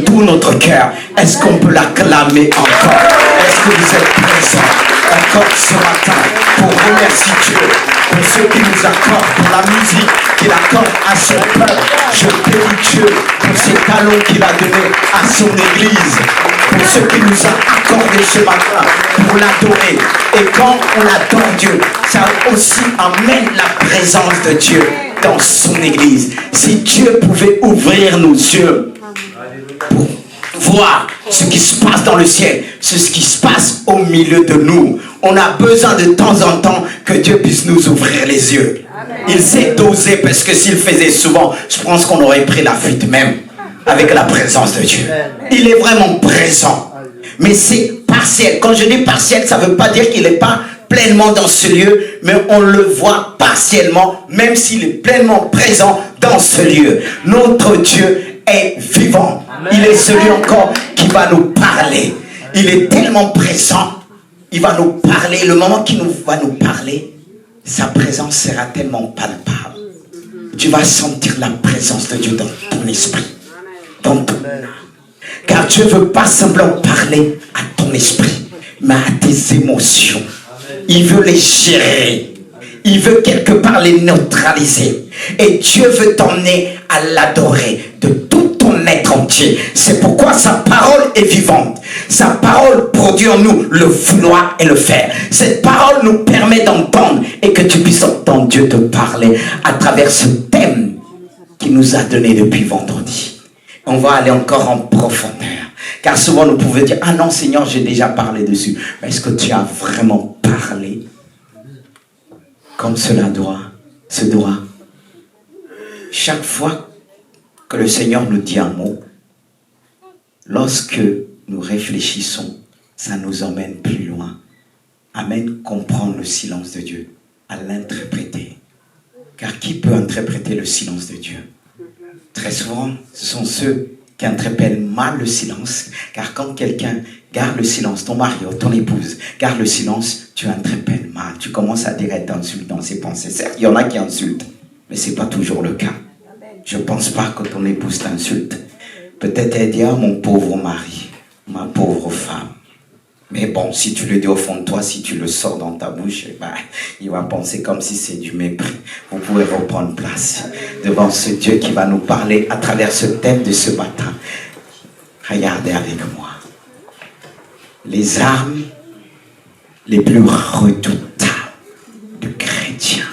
tout notre cœur. Est-ce qu'on peut l'acclamer encore? Est-ce que vous êtes présents encore ce matin pour remercier Dieu pour ce qu'il nous accorde, pour la musique qu'il accorde à son peuple? Je bénis Dieu pour ces talents qu'il a donnés à son Église, pour ce qu'il nous a accordé ce matin, pour l'adorer. Et quand on adore Dieu, ça aussi amène la présence de Dieu dans son Église. Si Dieu pouvait ouvrir nos yeux pour voir ce qui se passe dans le ciel, ce qui se passe au milieu de nous, on a besoin de temps en temps que Dieu puisse nous ouvrir les yeux. Il sait doser, parce que s'il faisait souvent, je pense qu'on aurait pris la fuite même avec la présence de Dieu. Il est vraiment présent, mais c'est partiel. Quand je dis partiel, ça ne veut pas dire qu'il n'est pas pleinement dans ce lieu, mais on le voit partiellement, même s'il est pleinement présent dans ce lieu. Notre Dieu est vivant. Il est celui encore qui va nous parler. Il est tellement présent, il va nous parler. Le moment qu'il va nous parler, sa présence sera tellement palpable. Tu vas sentir la présence de Dieu dans ton esprit, dans ton âme. Car Dieu ne veut pas simplement parler à ton esprit, mais à tes émotions. Il veut les gérer. Il veut quelque part les neutraliser. Et Dieu veut t'emmener à l'adorer de tout ton être entier. C'est pourquoi sa parole est vivante. Sa parole produit en nous le vouloir et le faire. Cette parole nous permet d'entendre et que tu puisses entendre Dieu te parler à travers ce thème qu'il nous a donné depuis vendredi. On va aller encore en profondeur. Car souvent nous pouvons dire, ah non Seigneur, j'ai déjà parlé dessus. Mais est-ce que tu as vraiment parlé comme cela se doit? Chaque fois que le Seigneur nous dit un mot, lorsque nous réfléchissons, ça nous emmène plus loin. Amène comprendre le silence de Dieu, à l'interpréter. Car qui peut interpréter le silence de Dieu? Très souvent, ce sont ceux qui interprètent mal le silence. Car quand quelqu'un garde le silence, ton mari ou ton épouse garde le silence, tu interprètes mal. Tu commences à dire d'insultes dans ses pensées. Certes, il y en a qui insultent, mais ce n'est pas toujours le cas. Je ne pense pas que ton épouse t'insulte. Peut-être elle dit, ah, mon pauvre mari, ma pauvre femme. Mais bon, si tu le dis au fond de toi, si tu le sors dans ta bouche, ben, il va penser comme si c'est du mépris. Vous pouvez reprendre place devant ce Dieu qui va nous parler à travers ce thème de ce matin. Regardez avec moi. Les armes les plus redoutables du chrétien.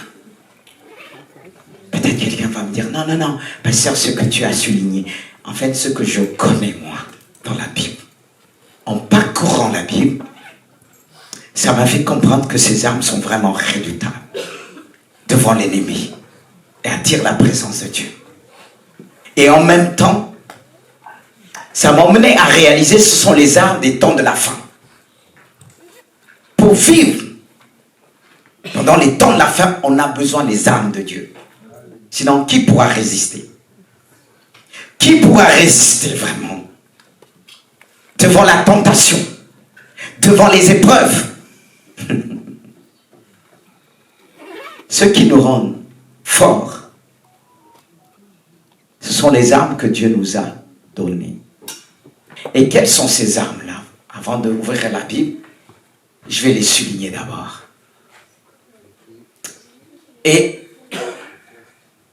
Peut-être quelqu'un va me dire, non, non, non, pasteur, ce que tu as souligné, en fait, ce que je connais, moi, dans la Bible, en parcourant la Bible, ça m'a fait comprendre que ces armes sont vraiment redoutables devant l'ennemi et attirent la présence de Dieu. Et en même temps, ça m'a mené à réaliser que ce sont les armes des temps de la fin. Pour vivre pendant les temps de la fin, on a besoin des armes de Dieu. Sinon, qui pourra résister? Qui pourra résister vraiment devant la tentation, devant les épreuves? Ce qui nous rend forts, ce sont les armes que Dieu nous a données. Et quelles sont ces armes-là? Avant d'ouvrir la Bible, je vais les souligner d'abord. Et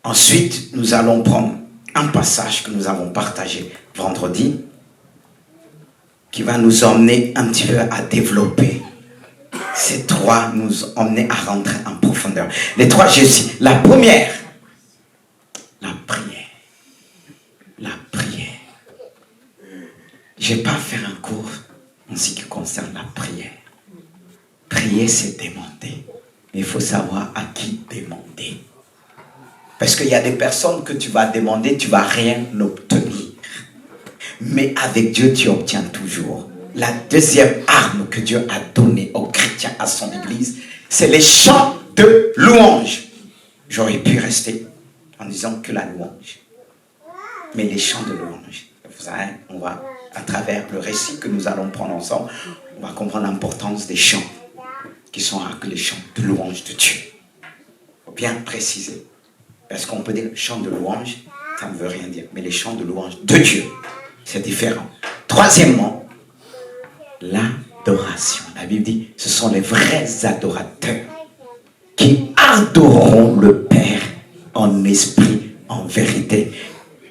ensuite, nous allons prendre un passage que nous avons partagé vendredi, qui va nous emmener un petit peu à développer. Ces trois nous emmener à rentrer en profondeur. Les trois, je dis, la première, la prière. La prière. Je ne vais pas faire un cours en ce qui concerne la prière. Prier, c'est demander. Mais il faut savoir à qui demander. Parce qu'il y a des personnes que tu vas demander, tu ne vas rien obtenir. Mais avec Dieu, tu obtiens toujours. La deuxième arme que Dieu a donnée aux chrétiens, à son église, c'est les chants de louange. J'aurais pu rester en disant que la louange. Mais les chants de louange. Vous savez, on va, à travers le récit que nous allons prendre ensemble, on va comprendre l'importance des chants qui sont les chants de louange de Dieu. Il faut bien préciser. Parce qu'on peut dire chants de louange, ça ne veut rien dire. Mais les chants de louange de Dieu, C'est différent. Troisièmement, l'adoration. La Bible dit, ce sont les vrais adorateurs qui adoreront le Père en esprit, en vérité.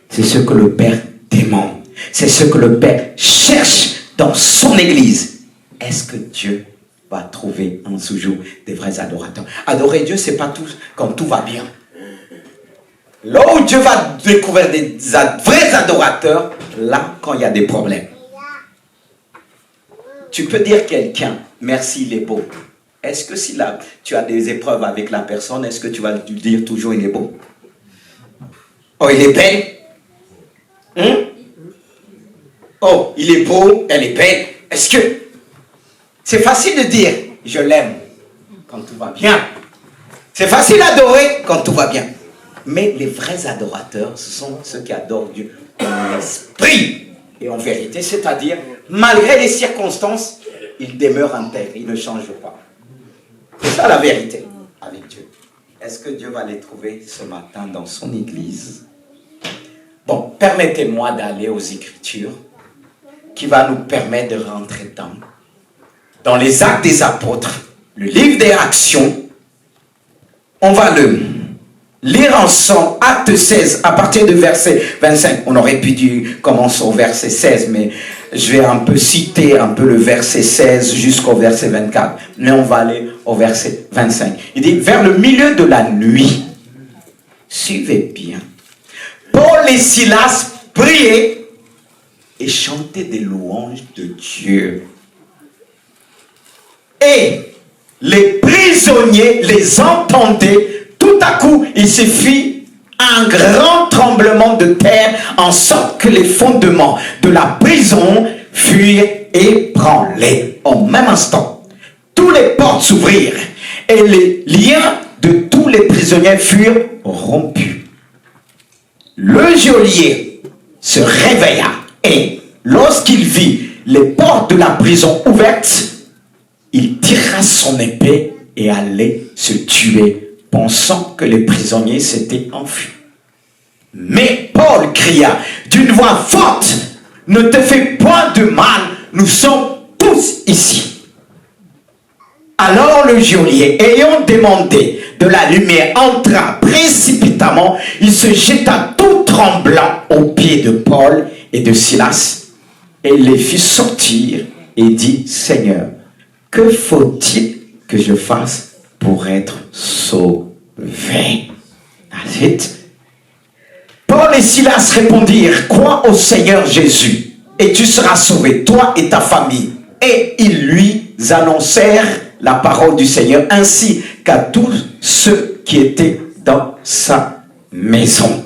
C'est ce que le Père demande. C'est ce que le Père cherche dans son Église. Est-ce que Dieu va trouver en ce jour des vrais adorateurs? Adorer Dieu, c'est pas tout quand tout va bien. Là où Dieu va découvrir des vrais adorateurs, là, quand il y a des problèmes. Tu peux dire quelqu'un, merci, il est beau. Est-ce que si là, tu as des épreuves avec la personne, est-ce que tu vas lui dire toujours il est beau? Oh, il est belle? Oh, il est beau, elle est belle. Est-ce que... C'est facile de dire, je l'aime quand tout va bien. C'est facile d'adorer quand tout va bien. Mais les vrais adorateurs, ce sont ceux qui adorent Dieu en esprit et en vérité. C'est-à-dire, malgré les circonstances, ils demeurent intègres, ils ne changent pas. C'est ça la vérité avec Dieu. Est-ce que Dieu va les trouver ce matin dans son Église? Bon, permettez-moi d'aller aux Écritures qui va nous permettre de rentrer dans les Actes des Apôtres, le livre des Actions. On va le lire ensemble, Acte 16, à partir du verset 25. On aurait pu commencer au verset 16, mais je vais un peu citer un peu le verset 16 jusqu'au verset 24. Mais on va aller au verset 25. Il dit, vers le milieu de la nuit, suivez bien, Paul et Silas priaient et chantaient des louanges de Dieu. Et les prisonniers les entendaient. Tout à coup, il se fit un grand tremblement de terre, en sorte que les fondements de la prison furent ébranlés. Au même instant, toutes les portes s'ouvrirent et les liens de tous les prisonniers furent rompus. Le geôlier se réveilla et lorsqu'il vit les portes de la prison ouvertes, il tira son épée et allait se tuer, pensant que les prisonniers s'étaient enfuis. Mais Paul cria d'une voix forte, « Ne te fais point de mal, nous sommes tous ici. » Alors le geôlier, ayant demandé de la lumière, entra précipitamment. Il se jeta tout tremblant aux pieds de Paul et de Silas et les fit sortir et dit, « Seigneur, que faut-il que je fasse pour être sauvé? » Ensuite, Paul et Silas répondirent, « Crois au Seigneur Jésus, et tu seras sauvé, toi et ta famille. » Et ils lui annoncèrent la parole du Seigneur, ainsi qu'à tous ceux qui étaient dans sa maison.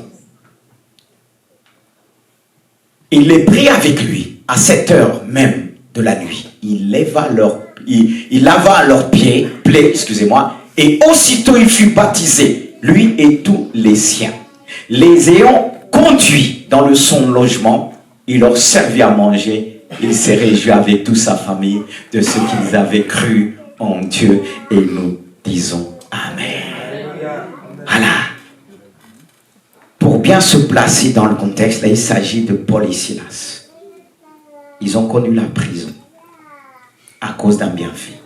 Il les prit avec lui à cette heure même de la nuit. Il lava leurs pieds, et aussitôt il fut baptisé, lui et tous les siens. Les ayant conduits dans son logement, il leur servit à manger. Il s'est réjoui avec toute sa famille de ce qu'ils avaient cru en Dieu, et nous disons Amen. Voilà. Pour bien se placer dans le contexte, là, il s'agit de Paul et Silas. Ils ont connu la prison à cause d'un bienfait,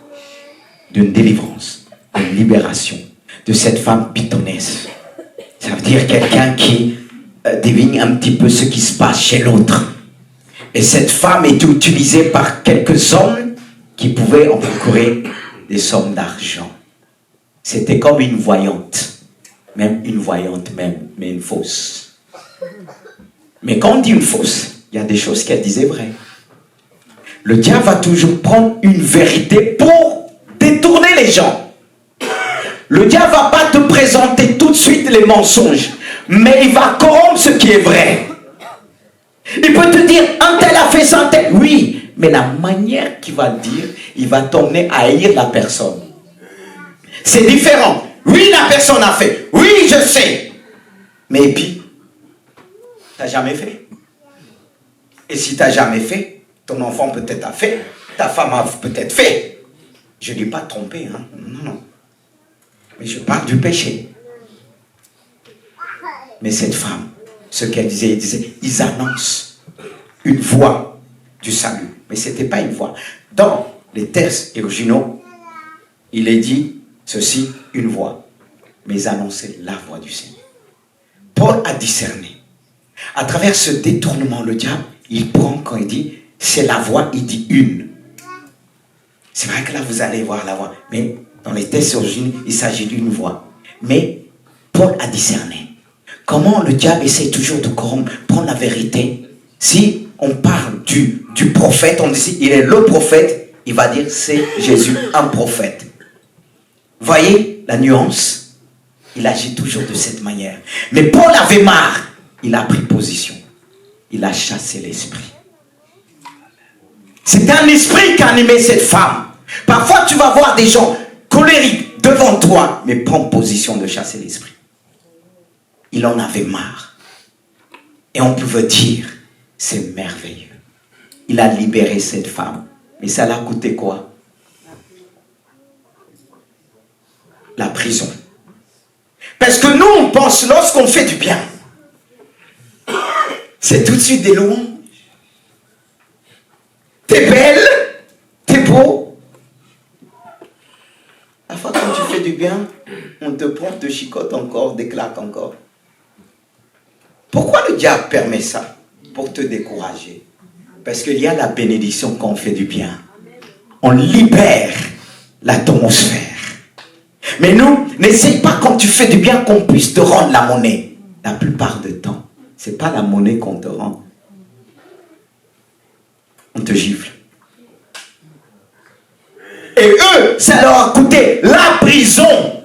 d'une délivrance, d'une libération de cette femme pythonesse. Ça veut dire quelqu'un qui devine un petit peu ce qui se passe chez l'autre. Et cette femme était utilisée par quelques hommes qui pouvaient en procurer des sommes d'argent. C'était comme une voyante, mais une fausse. Mais quand on dit une fausse, il y a des choses qu'elle disait vraies. Le diable va toujours prendre une vérité pour détourner les gens. Le diable ne va pas te présenter tout de suite les mensonges, mais il va corrompre ce qui est vrai. Il peut te dire, un tel a fait ça, un tel. Oui, mais la manière qu'il va dire, il va t'emmener à haïr la personne. C'est différent. Oui, la personne a fait. Oui, je sais. Mais et puis, tu n'as jamais fait. Et si tu n'as jamais fait, ton enfant peut-être a fait, ta femme a peut-être fait. Je ne dis pas tromper, hein. Non. Mais je parle du péché. Mais cette femme, ce qu'elle disait, ils annoncent une voix du salut. Mais ce n'était pas une voix. Dans les textes originaux, il est dit ceci, une voix. Mais annoncer la voix du Seigneur. Paul a discerné. À travers ce détournement, le diable, il prend quand il dit, c'est la voix, il dit une. C'est vrai que là, vous allez voir la voix. Mais dans les textes originaux, il s'agit d'une voix. Mais Paul a discerné. Comment le diable essaie toujours de corrompre, prendre la vérité. Si on parle du prophète, on dit, il est le prophète, il va dire, c'est Jésus, un prophète. Voyez la nuance? Il agit toujours de cette manière. Mais Paul avait marre. Il a pris position. Il a chassé l'esprit. C'est un esprit qui animait cette femme. Parfois, tu vas voir des gens colériques devant toi, mais prends position de chasser l'esprit. Il en avait marre. Et on pouvait dire, c'est merveilleux. Il a libéré cette femme. Mais ça l'a coûté quoi? La prison. Parce que nous, on pense, lorsqu'on fait du bien, c'est tout de suite des louanges. T'es belle, t'es beau. La fois quand tu fais du bien, on te prend, te chicote encore, des claques encore. Pourquoi le diable permet ça? Pour te décourager. Parce qu'il y a la bénédiction quand on fait du bien. On libère l'atmosphère. Mais nous, n'essaye pas quand tu fais du bien qu'on puisse te rendre la monnaie. La plupart du temps, ce n'est pas la monnaie qu'on te rend. On te gifle. Et eux, ça leur a coûté la prison.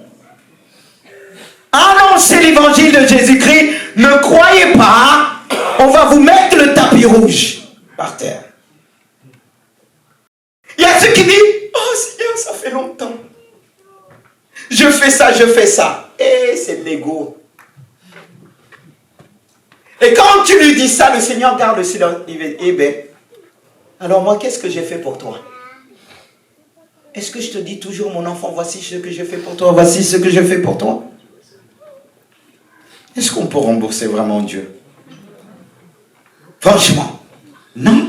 Annoncez l'évangile de Jésus-Christ. Ne croyez pas, on va vous mettre le tapis rouge par terre. Il y a ceux qui disent, oh Seigneur, ça fait longtemps. Je fais ça, je fais ça. Et c'est de l'ego. Et quand tu lui dis ça, le Seigneur garde le silence. Il dit, eh bien, alors moi, qu'est-ce que j'ai fait pour toi? Est-ce que je te dis toujours, mon enfant, voici ce que j'ai fait pour toi, voici ce que j'ai fait pour toi? Est-ce qu'on peut rembourser vraiment Dieu? Franchement, non.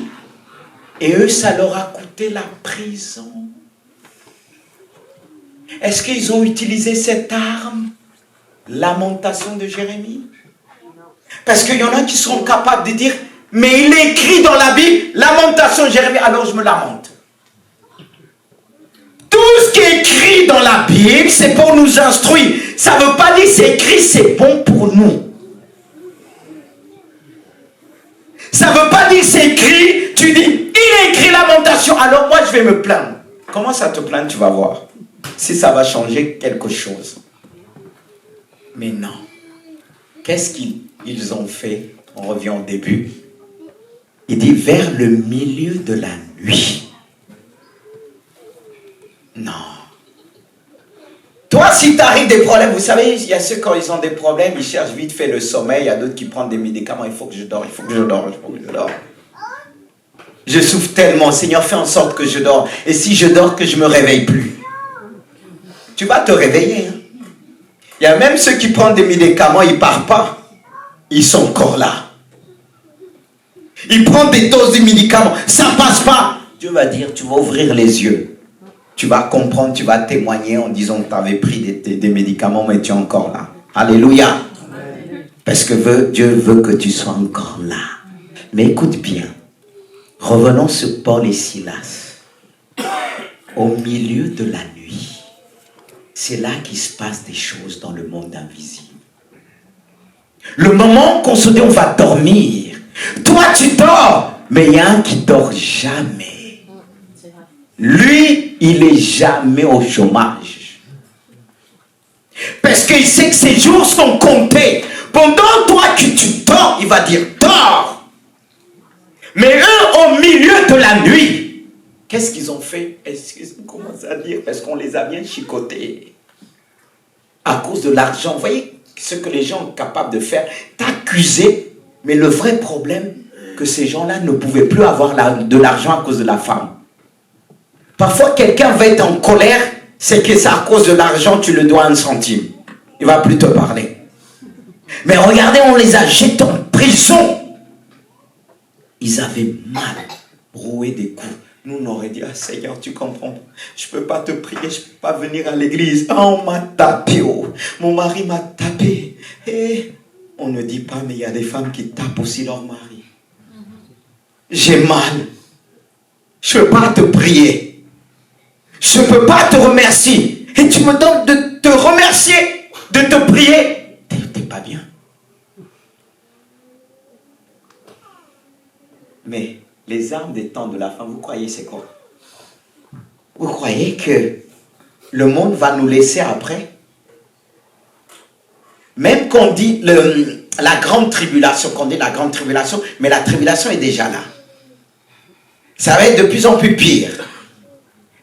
Et eux, ça leur a coûté la prison. Est-ce qu'ils ont utilisé cette arme? Lamentation de Jérémie? Parce qu'il y en a qui seront capables de dire, mais il est écrit dans la Bible, lamentation de Jérémie, alors je me lamente. Tout ce qui est écrit dans la Bible, c'est pour nous instruire. Ça ne veut pas dire c'est écrit, c'est bon pour nous. Ça ne veut pas dire c'est écrit, tu dis, il est écrit lamentation, alors moi je vais me plaindre. Comment ça te plaindre, tu vas voir. Si ça va changer quelque chose. Mais non. Qu'est-ce qu'ils ont fait? On revient au début. Il dit vers le milieu de la nuit. Non. Toi, si tu arrives des problèmes, vous savez, il y a ceux quand ils ont des problèmes, ils cherchent vite fait le sommeil, il y a d'autres qui prennent des médicaments, il faut que je dors, il faut que je dors, il faut que je dors. Je souffre tellement, Seigneur, fais en sorte que je dors. Et si je dors, que je ne me réveille plus. Tu vas te réveiller. Hein? Il y a même ceux qui prennent des médicaments, ils ne partent pas. Ils sont encore là. Ils prennent des doses de médicaments, ça ne passe pas. Dieu va dire, tu vas ouvrir les yeux. Tu vas comprendre, tu vas témoigner en disant que tu avais pris des médicaments, mais tu es encore là. Alléluia. Parce que Dieu veut que tu sois encore là. Mais écoute bien. Revenons sur Paul et Silas. Au milieu de la nuit, c'est là qu'il se passe des choses dans le monde invisible. Le moment qu'on se dit on va dormir, toi tu dors, mais il y a un qui dort jamais. Lui, il est jamais au chômage. Parce qu'il sait que ses jours sont comptés. Pendant toi que tu dors, il va dire dors. Mais eux, au milieu de la nuit, qu'est-ce qu'ils ont fait? Est-ce qu'on commence à dire? Parce qu'on les a bien chicotés. À cause de l'argent. Vous voyez ce que les gens sont capables de faire? T'accuser. Mais le vrai problème, que ces gens-là ne pouvaient plus avoir de l'argent à cause de la femme. Parfois, quelqu'un va être en colère, c'est que c'est à cause de l'argent, tu le dois 1 centime. Il ne va plus te parler. Mais regardez, on les a jetés en prison. Ils avaient mal, roué des coups. Nous, on aurait dit, ah Seigneur, tu comprends, je ne peux pas te prier, je ne peux pas venir à l'église. Ah, on m'a tapé, oh. Mon mari m'a tapé. Et on ne dit pas, mais il y a des femmes qui tapent aussi leur mari. J'ai mal. Je ne peux pas te prier. Je ne peux pas te remercier. Et tu me donnes de te remercier, de te prier. T'es pas bien. Mais les armes des temps de la fin, vous croyez c'est quoi? Vous croyez que le monde va nous laisser après? Même qu'on dit la grande tribulation, qu'on dit la grande tribulation, mais la tribulation est déjà là. Ça va être de plus en plus pire.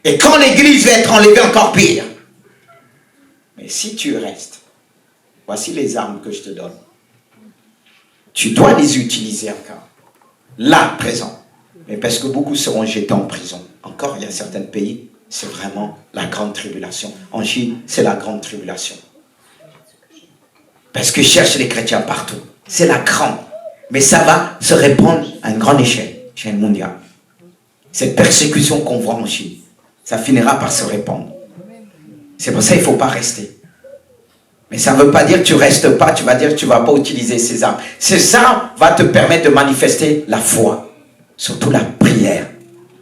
Et quand l'église va être enlevée, encore pire. Mais si tu restes, voici les armes que je te donne. Tu dois les utiliser encore. Là, présent. Mais parce que beaucoup seront jetés en prison. Encore, il y a certains pays, c'est vraiment la grande tribulation. En Chine, c'est la grande tribulation. Parce que cherchent les chrétiens partout. C'est la grande. Mais ça va se répandre à une grande échelle mondiale. Cette persécution qu'on voit en Chine, ça finira par se répandre. C'est pour ça qu'il ne faut pas rester. Mais ça ne veut pas dire que tu ne restes pas, tu vas dire que tu ne vas pas utiliser ces armes. Ces armes vont te permettre de manifester la foi. Surtout la prière.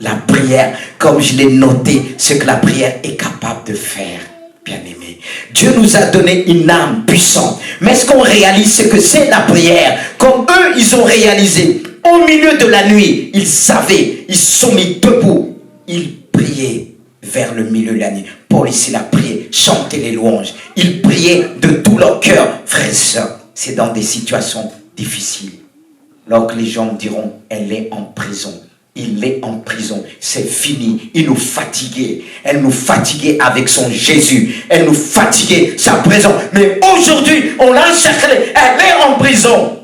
La prière, comme je l'ai noté, ce que la prière est capable de faire, bien-aimé. Dieu nous a donné une arme puissante. Mais est-ce qu'on réalise ce que c'est la prière? Comme eux, ils ont réalisé. Au milieu de la nuit, ils savaient, ils se sont mis debout. Ils priaient vers le milieu de la nuit. Paul ici a prié, chanté les louanges. Ils priaient de tout leur cœur. Frères et sœurs, c'est dans des situations difficiles. Alors que les gens diront, elle est en prison. Il est en prison, c'est fini. Il nous fatiguait. Elle nous fatiguait avec son Jésus. Elle nous fatiguait sa prison. Mais aujourd'hui, on l'a cherché. Elle est en prison.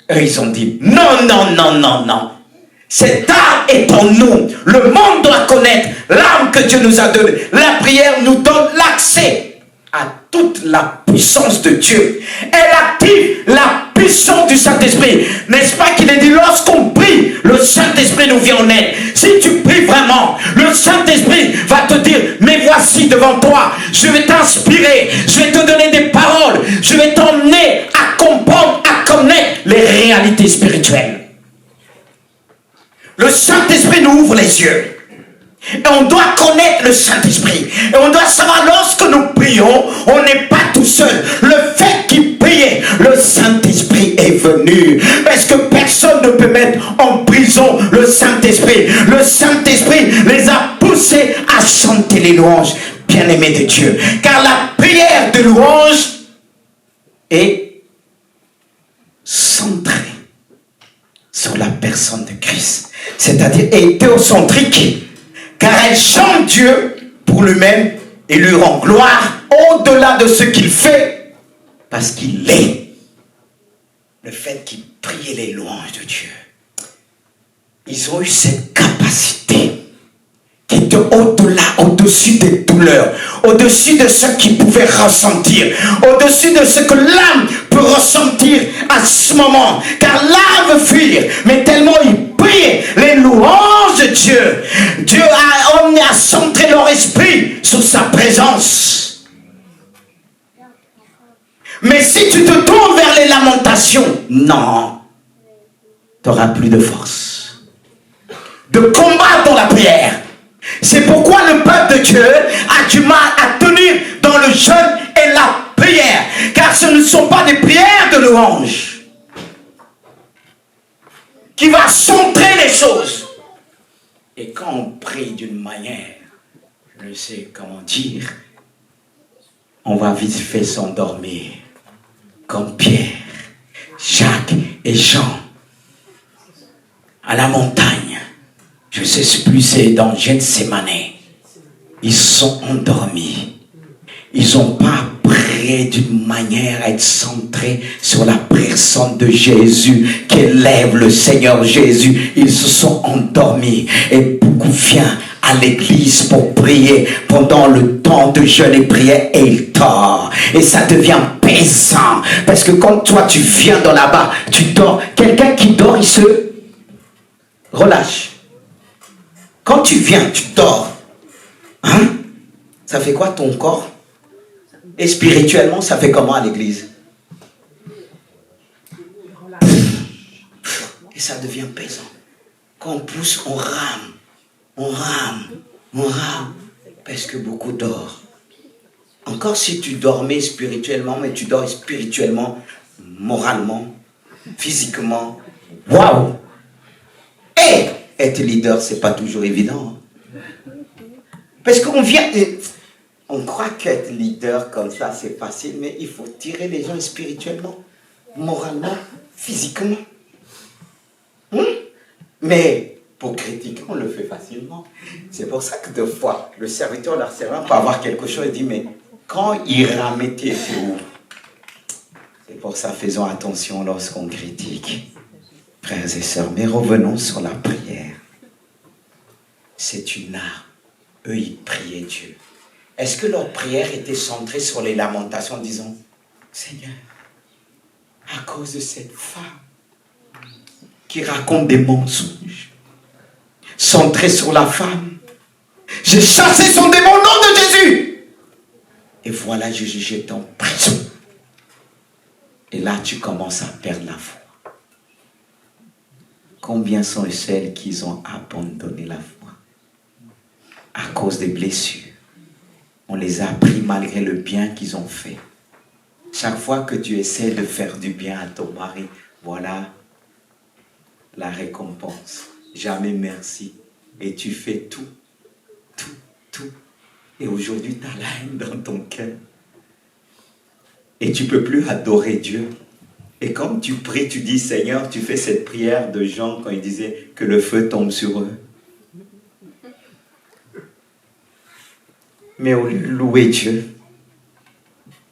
Et ils ont dit, non, non, non, non, non. Cette arme est en nous. Le monde doit connaître l'arme que Dieu nous a donnée. La prière nous donne l'accès à toute la puissance de Dieu. Elle active la puissance du Saint-Esprit. N'est-ce pas qu'il est dit, lorsqu'on prie, le Saint-Esprit nous vient en aide. Si tu pries vraiment, le Saint-Esprit va te dire, mais voici devant toi, je vais t'inspirer, je vais te donner des paroles, je vais t'emmener à comprendre, à connaître les réalités spirituelles. Le Saint-Esprit nous ouvre les yeux. Et on doit connaître le Saint-Esprit. Et on doit savoir, lorsque nous prions, on n'est pas tout seul. Le fait qu'il priait, le Saint-Esprit est venu. Parce que personne ne peut mettre en prison le Saint-Esprit. Le Saint-Esprit les a poussés à chanter les louanges, bien-aimés de Dieu. Car la prière de louange est centrée sur la personne de Christ. C'est-à-dire est théocentrique. Car elle chante Dieu pour lui-même et lui rend gloire au-delà de ce qu'il fait, parce qu'il est. Le fait qu'il priait les louanges de Dieu. Ils ont eu cette capacité qui était au-delà, au-dessus des douleurs, au-dessus de ce qu'ils pouvaient ressentir, au-dessus de ce que l'âme peut ressentir à ce moment. Car l'âme veut fuir, mais tellement ils priaient les louanges de Dieu. Dieu a emmené à centrer leur esprit sur sa présence. Mais si tu te tournes vers les lamentations, non, tu n'auras plus de force de combattre dans la prière. C'est pourquoi le peuple de Dieu a du mal à tenir dans le jeûne et la prière. Car ce ne sont pas des prières de louange qui va centrer les choses. Et quand on prie d'une manière, je ne sais comment dire, on va vite fait s'endormir. Comme Pierre, Jacques et Jean à la montagne. Je ne sais plus, c'est dans Gethsémane. Ils sont endormis. Ils n'ont pas prié d'une manière à être centrés sur la personne de Jésus, qu'élève le Seigneur Jésus. Ils se sont endormis. Et beaucoup viennent à l'église pour prier pendant le temps de jeûne et prière et il dort. Et ça devient pesant. Parce que quand toi tu viens dans là-bas, tu dors. Quelqu'un qui dort, il se relâche. Quand tu viens, tu dors. Hein? Ça fait quoi ton corps? Et spirituellement, ça fait comment à l'église? Et ça devient pesant. Quand on pousse, on rame. On rame. On rame. Parce que beaucoup dorment. Encore si tu dormais spirituellement, mais tu dors spirituellement, moralement, physiquement. Waouh! Et être leader, c'est pas toujours évident. Hein? Parce qu'on vient... On croit qu'être leader comme ça, c'est facile, mais il faut tirer les gens spirituellement, moralement, physiquement. Mais pour critiquer, on le fait facilement. C'est pour ça que des fois, le serviteur, leur servant peut avoir quelque chose et dit, mais quand il ramait, tu étais où? C'est pour ça, faisons attention lorsqu'on critique. Frères et sœurs, mais revenons sur la prière. C'est une arme. Eux, ils priaient Dieu. Est-ce que leur prière était centrée sur les lamentations en disant, Seigneur, à cause de cette femme qui raconte des mensonges, centrée sur la femme, j'ai chassé son démon au nom de Jésus. Et voilà, je jette en prison. Et là, tu commences à perdre la foi. Combien sont celles qui ont abandonné la foi à cause des blessures? On les a pris malgré le bien qu'ils ont fait. Chaque fois que tu essaies de faire du bien à ton mari, voilà la récompense. Jamais merci. Et tu fais tout. Et aujourd'hui, tu as la haine dans ton cœur. Et tu ne peux plus adorer Dieu. Et quand tu pries, tu dis, Seigneur, tu fais cette prière de Jean quand il disait que le feu tombe sur eux. Mais au louer Dieu,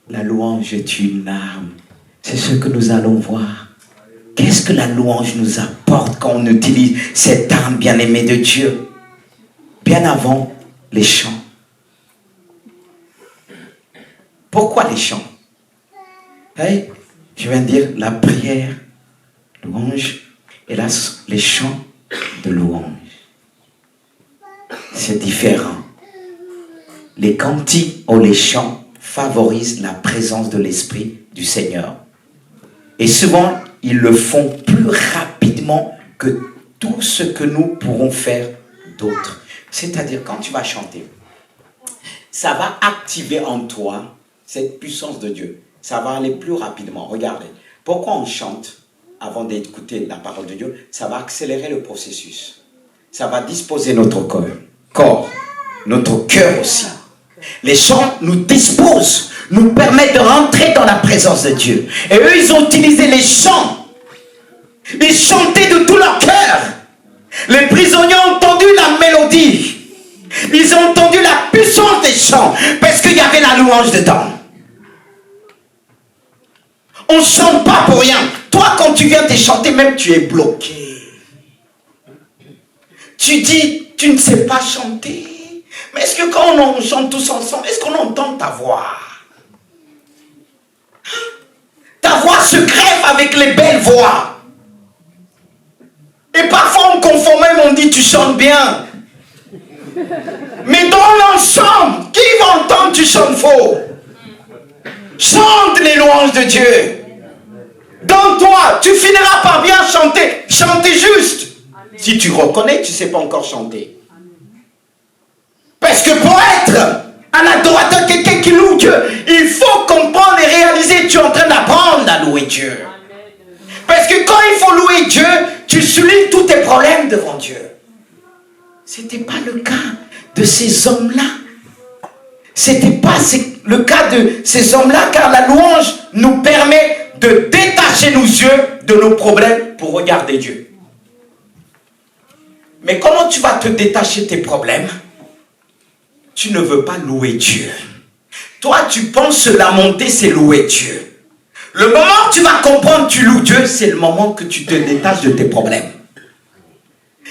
la louange est une arme. C'est ce que nous allons voir. Qu'est-ce que la louange nous apporte quand on utilise cette arme bien-aimée de Dieu? Bien avant les chants. Pourquoi les chants? Hey, je viens de dire la prière, louange, et là, les chants de louange. C'est différent. Les cantiques ou les chants favorisent la présence de l'Esprit du Seigneur. Et souvent, ils le font plus rapidement que tout ce que nous pourrons faire d'autres. C'est-à-dire, quand tu vas chanter, ça va activer en toi cette puissance de Dieu. Ça va aller plus rapidement. Regardez, pourquoi on chante avant d'écouter la parole de Dieu? Ça va accélérer le processus. Ça va disposer notre corps, notre cœur aussi. Les chants nous disposent, nous permettent de rentrer dans la présence de Dieu. Et eux, ils ont utilisé les chants. Ils chantaient de tout leur cœur. Les prisonniers ont entendu la mélodie. Ils ont entendu la puissance des chants parce qu'il y avait la louange dedans. On ne chante pas pour rien. Toi, quand tu viens te chanter, même tu es bloqué. Tu dis, tu ne sais pas chanter. Mais est-ce que quand on chante tous ensemble, est-ce qu'on entend ta voix? Ta voix se greffe avec les belles voix. Et parfois on confond même, on dit tu chantes bien. Mais dans l'ensemble, qui va entendre tu chantes faux? Chante les louanges de Dieu. Dans toi, tu finiras par bien chanter. Chanter juste. Si tu reconnais, tu ne sais pas encore chanter. Parce que pour être un adorateur, quelqu'un qui loue Dieu, il faut comprendre et réaliser que tu es en train d'apprendre à louer Dieu. Parce que quand il faut louer Dieu, tu soulignes tous tes problèmes devant Dieu. Ce n'était pas le cas de ces hommes-là. Ce n'était pas le cas de ces hommes-là, car la louange nous permet de détacher nos yeux de nos problèmes pour regarder Dieu. Mais comment tu vas te détacher de tes problèmes? Tu ne veux pas louer Dieu. Toi, tu penses se lamenter, c'est louer Dieu. Le moment où tu vas comprendre que tu loues Dieu, c'est le moment que tu te détaches de tes problèmes.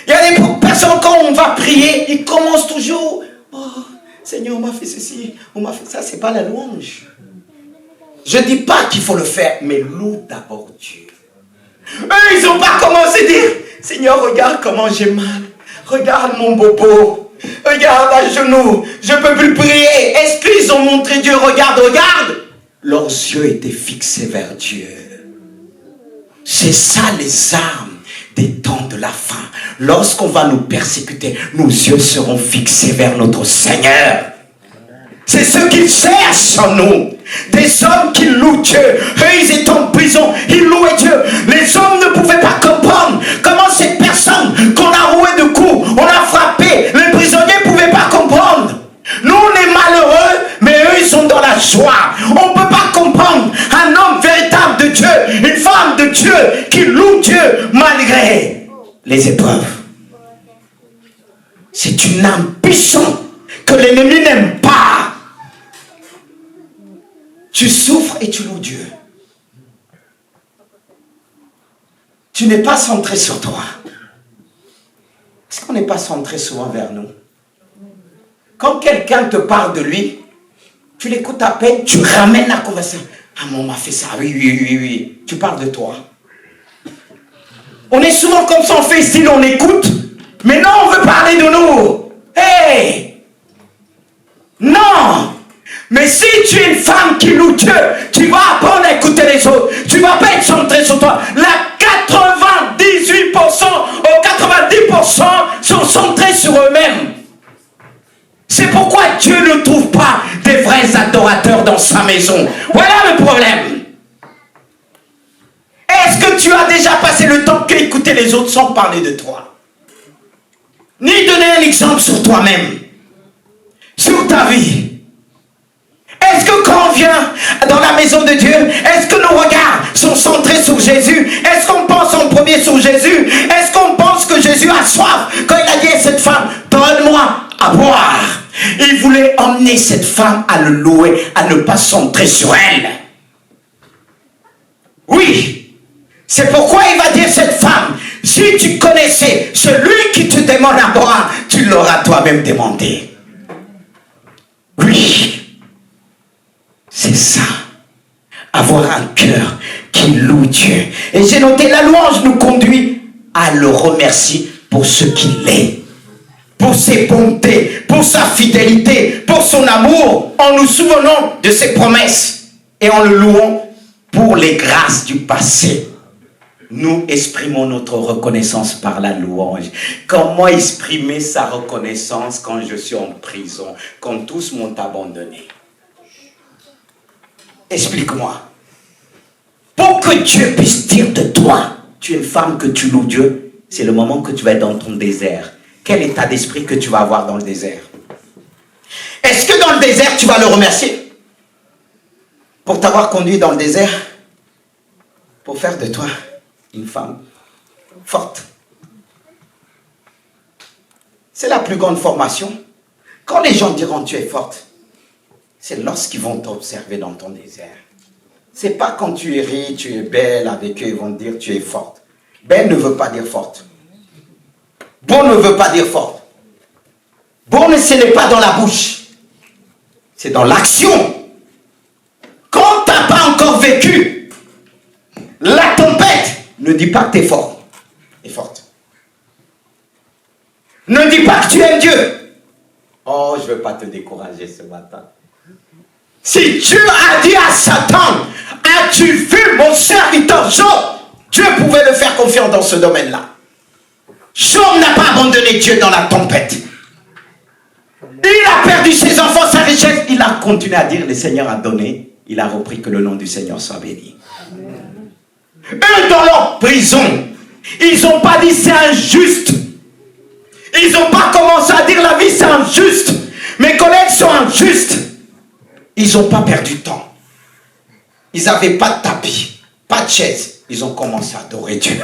Il y a des personnes, quand on va prier, ils commencent toujours, oh, Seigneur, on m'a fait ceci, on m'a fait ça, c'est pas la louange. Je ne dis pas qu'il faut le faire, mais loue d'abord Dieu. Eux, ils n'ont pas commencé à dire, Seigneur, regarde comment j'ai mal. Regarde mon bobo. Regarde à genoux. Je ne peux plus prier. Est-ce qu'ils ont montré Dieu? Regarde, regarde. Leurs yeux étaient fixés vers Dieu. C'est ça les armes des temps de la fin. Lorsqu'on va nous persécuter, nos yeux seront fixés vers notre Seigneur. C'est ce qu'ils cherchent en nous. Des hommes qui louent Dieu. Eux, ils étaient en prison. Ils louaient Dieu. Les hommes ne pouvaient pas comprendre comment cette personne qu'on a roué de coups, on a frappé, les prisonniers ne pouvaient pas comprendre. Nous, on est malheureux, mais eux, ils sont dans la joie. On ne peut pas comprendre un homme véritable de Dieu, une femme de Dieu qui loue Dieu malgré les épreuves. C'est une âme puissante que l'ennemi n'aime pas. Tu souffres et tu loues Dieu. Tu n'es pas centré sur toi. Est-ce qu'on n'est pas centré souvent vers nous? Quand quelqu'un te parle de lui, tu l'écoutes à peine, tu ramènes la conversation. Ah, mon m'a fait ça, oui. Tu parles de toi. On est souvent comme ça, on fait style, on écoute, mais non, on veut parler de nous. Hey! Non! Mais si tu es une femme qui loue Dieu, tu vas apprendre à écouter les autres. Tu ne vas pas être centré sur toi. La 98% ou 90% sont centrés sur eux-mêmes. C'est pourquoi Dieu ne trouve pas des vrais adorateurs dans sa maison. Voilà le problème. Est-ce que tu as déjà passé le temps qu'écouter les autres sans parler de toi? Ni donner un exemple sur toi-même, sur ta vie. Est-ce que quand on vient dans la maison de Dieu, est-ce que nos regards sont centrés sur Jésus? Est-ce qu'on pense en premier sur Jésus? Est-ce qu'on pense que Jésus a soif? Quand il a dit à cette femme, donne-moi à boire. Il voulait emmener cette femme à le louer, à ne pas centrer sur elle. Oui, c'est pourquoi il va dire cette femme, si tu connaissais celui qui te demande à boire, tu l'auras toi-même demandé. Oui. C'est ça, avoir un cœur qui loue Dieu. Et j'ai noté, la louange nous conduit à le remercier pour ce qu'il est, pour ses bontés, pour sa fidélité, pour son amour, en nous souvenant de ses promesses et en le louant pour les grâces du passé. Nous exprimons notre reconnaissance par la louange. Comment exprimer sa reconnaissance quand je suis en prison, quand tous m'ont abandonné? Explique-moi. Pour que Dieu puisse dire de toi, tu es une femme que tu loues Dieu, c'est le moment que tu vas être dans ton désert. Quel état d'esprit que tu vas avoir dans le désert? Est-ce que dans le désert, tu vas le remercier pour t'avoir conduit dans le désert, pour faire de toi une femme forte? C'est la plus grande formation. Quand les gens diront tu es forte, c'est lorsqu'ils vont t'observer dans ton désert. C'est pas quand tu es riche, tu es belle avec eux, ils vont te dire tu es forte. Belle ne veut pas dire forte. Beau ne veut pas dire forte. Beau, ce n'est pas dans la bouche. C'est dans l'action. Quand tu n'as pas encore vécu la tempête, ne dis pas que tu es fort et forte. Ne dis pas que tu aimes Dieu. Oh, je ne veux pas te décourager ce matin. Si Dieu a dit à Satan, as-tu vu mon serviteur Job? Dieu pouvait le faire confiance dans ce domaine-là. Job n'a pas abandonné Dieu dans la tempête. Il a perdu ses enfants, sa richesse. Il a continué à dire, le Seigneur a donné. Il a repris, que le nom du Seigneur soit béni. Eux, dans leur prison, ils n'ont pas dit c'est injuste. Ils n'ont pas commencé à dire la vie c'est injuste. Mes collègues sont injustes. Ils n'ont pas perdu de temps. Ils n'avaient pas de tapis, pas de chaise. Ils ont commencé à adorer Dieu.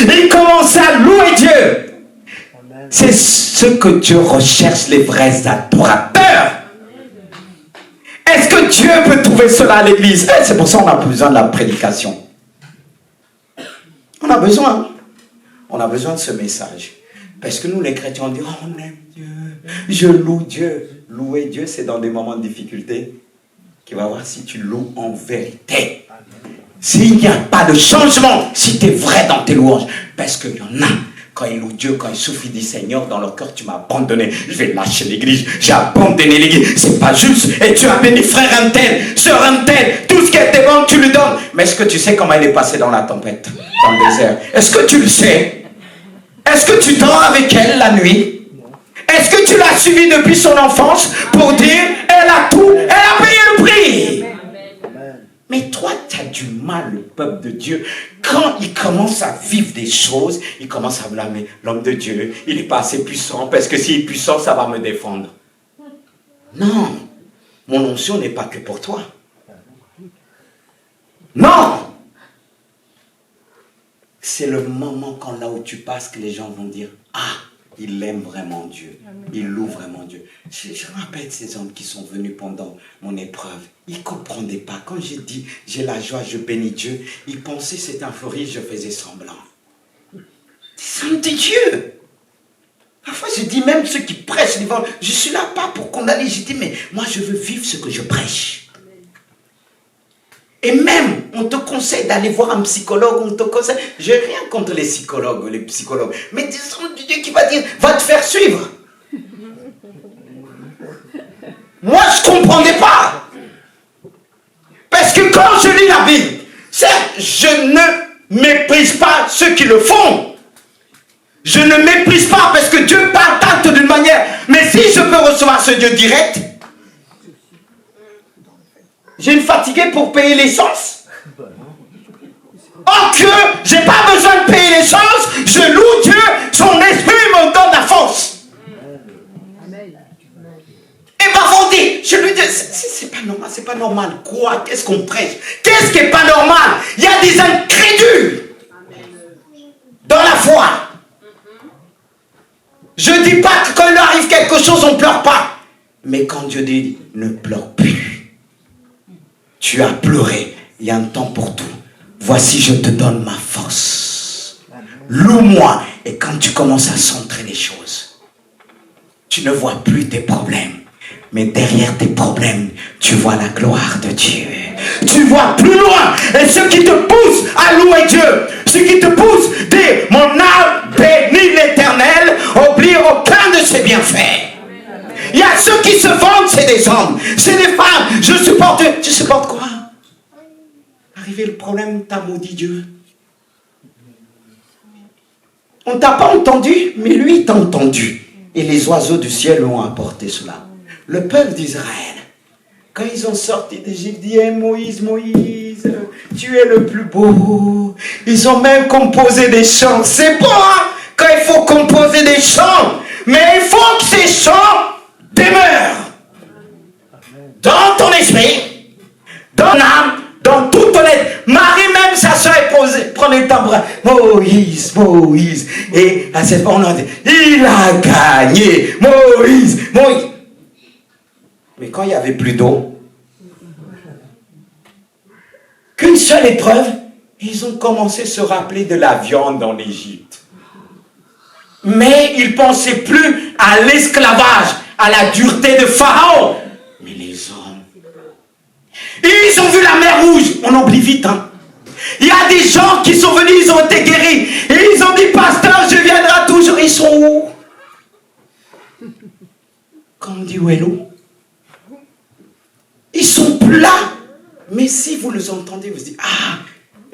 Ils commençaient à louer Dieu. C'est ce que Dieu recherche, les vrais adorateurs. Est-ce que Dieu peut trouver cela à l'église? C'est pour ça qu'on a besoin de la prédication. On a besoin. On a besoin de ce message. Parce que nous, les chrétiens, on dit, oh, on aime Dieu. Je loue Dieu. Louer Dieu, c'est dans des moments de difficulté qu'il va voir si tu loues en vérité. s'il n'y a pas de changement, si tu es vrai dans tes louanges, parce qu'il y en a, quand ils louent Dieu, quand ils souffrent, ils disent Seigneur, dans leur cœur, tu m'as abandonné, je vais lâcher l'église, j'ai abandonné l'église, c'est pas juste, et tu as béni frère un tel, sœur un tel, tout ce qui était bon, tu lui donnes. Mais est-ce que tu sais comment il est passé dans la tempête, dans le désert? Est-ce que tu le sais? Est-ce que tu dors avec elle la nuit? Est-ce que tu l'as suivie depuis son enfance pour dire, elle a tout, elle a payé le prix? Mais toi, tu as du mal, le peuple de Dieu. Quand il commence à vivre des choses, il commence à blâmer l'homme de Dieu. Il n'est pas assez puissant, parce que s'il est puissant, ça va me défendre. Non, mon onction n'est pas que pour toi. Non! C'est le moment quand là où tu passes que les gens vont dire, ah, il aime vraiment Dieu. Il loue vraiment Dieu. Je me rappelle ces hommes qui sont venus pendant mon épreuve. Ils ne comprenaient pas. Quand j'ai dit, j'ai la joie, je bénis Dieu, ils pensaient que c'était un fleuri, je faisais semblant. Des hommes de Dieu. Parfois, je dis même ceux qui prêchent, je suis là pas pour condamner. Je dis, mais moi, je veux vivre ce que je prêche. Et même, on te conseille d'aller voir un psychologue, on te conseille. Je n'ai rien contre les psychologues, mais des hommes de Dieu qui va dire, va te faire suivre. Moi, je ne comprenais pas. Parce que quand je lis la Bible, certes, je ne méprise pas ceux qui le font. Je ne méprise pas parce que Dieu parle d'acte d'une manière. Mais si je peux recevoir ce Dieu direct, j'ai une fatiguée pour payer l'essence. Or que je n'ai pas besoin de payer l'essence, je loue Dieu, son esprit me donne la force. Et parfois on dit, je lui dis, c'est pas normal. Quoi? Qu'est-ce qu'on prêche? Qu'est-ce qui n'est pas normal? Il y a des incrédules dans la foi. Je ne dis pas que quand il arrive quelque chose, on ne pleure pas. Mais quand Dieu dit, ne pleure plus. Tu as pleuré, il y a un temps pour tout. Voici, je te donne ma force. Loue-moi. Et quand tu commences à centrer les choses, tu ne vois plus tes problèmes. Mais derrière tes problèmes, tu vois la gloire de Dieu. Tu vois plus loin. Et ce qui te pousse à louer Dieu, ce qui te pousse à dire, mon âme bénit l'Éternel, oublie aucun de ses bienfaits. Il y a ceux qui se vendent, c'est des hommes, c'est des femmes. Je supporte. Tu supportes quoi? Arrivé le problème, t'as maudit Dieu. On t'a pas entendu, mais lui t'a entendu. Et les oiseaux du ciel l'ont apporté cela. Le peuple d'Israël, quand ils ont sorti d'Égypte, dit hey, Moïse, Moïse, tu es le plus beau. Ils ont même composé des chants. C'est bon, hein, quand il faut composer des chants. Mais il faut que ces chants demeure dans ton esprit, dans ton âme, dans toute ton être. Marie même, sa soeur, prenait le tambour. Moïse, Moïse. Et à cette fois, on a dit, il a gagné. Moïse, Moïse. Mais quand il n'y avait plus d'eau, qu'une seule épreuve, ils ont commencé à se rappeler de la viande en Égypte. Mais ils ne pensaient plus à l'esclavage, à la dureté de Pharaon. Mais les hommes, ils ont vu la mer rouge. On oublie vite, hein. Il y a des gens qui sont venus, ils ont été guéris. Et ils ont dit, pasteur, je viendrai toujours. Ils sont où? Quand on dit où est l'eau? Ils sont plus là. Mais si vous les entendez, vous dites, ah,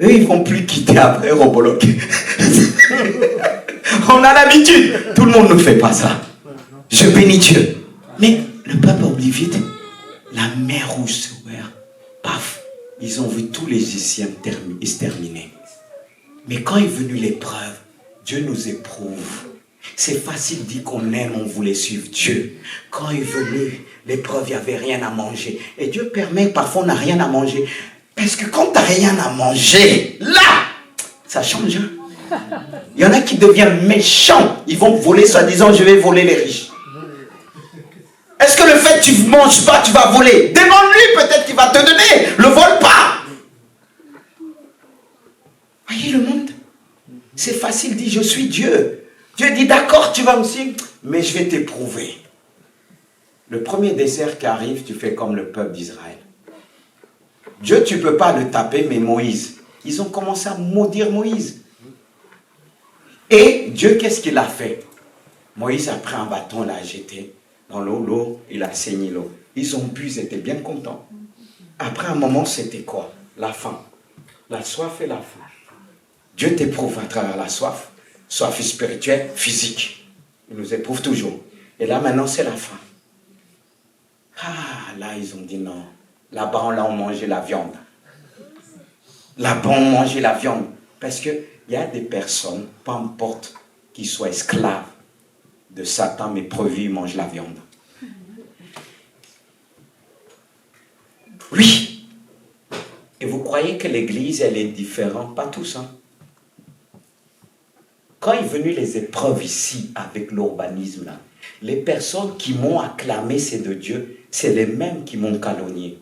eux, ils ne vont plus quitter après Roboloc. On a l'habitude. Tout le monde ne fait pas ça. Je bénis Dieu. Mais le peuple oublie vite. La mer rouge s'est ouverte. Paf. Ils ont vu tous les Égyptiens exterminés. Mais quand est venue l'épreuve, Dieu nous éprouve. C'est facile de dire qu'on aime, on voulait suivre Dieu. Quand est venu l'épreuve, il n'y avait rien à manger. Et Dieu permet que parfois on n'a rien à manger. Parce que quand tu n'as rien à manger, là, ça change. Hein? Il y en a qui deviennent méchants. Ils vont voler, soi-disant, je vais voler les riches. Est-ce que le fait que tu ne manges pas, tu vas voler? Demande-lui, peut-être qu'il va te donner. Le vole pas. Voyez le monde? C'est facile de dire, je suis Dieu. Dieu dit, d'accord, tu vas me suivre, mais je vais t'éprouver. Le premier désert qui arrive, tu fais comme le peuple d'Israël. Dieu, tu ne peux pas le taper, mais Moïse, Ils ont commencé à maudire Moïse. Et Dieu, qu'est-ce qu'il a fait? Moïse a pris un bâton, l'a jeté dans l'eau, il a saigné l'eau. Ils ont bu, ils étaient bien contents. Après un moment, c'était quoi? La faim. La soif et la faim. Dieu t'éprouve à travers la soif spirituelle, physique. Il nous éprouve toujours. Et là, maintenant, c'est la faim. Ah, là, ils ont dit non. Là-bas, on mangeait la viande. Là-bas, on mangeait la viande. Parce qu'il y a des personnes, peu importe qu'ils soient esclaves de Satan, mais prévus, ils mangent la viande. Oui. Et vous croyez que l'église, elle est différente? Pas tous, hein. Quand est venu les épreuves ici, avec l'urbanisme, là, les personnes qui m'ont acclamé c'est de Dieu, c'est les mêmes qui m'ont calomnié.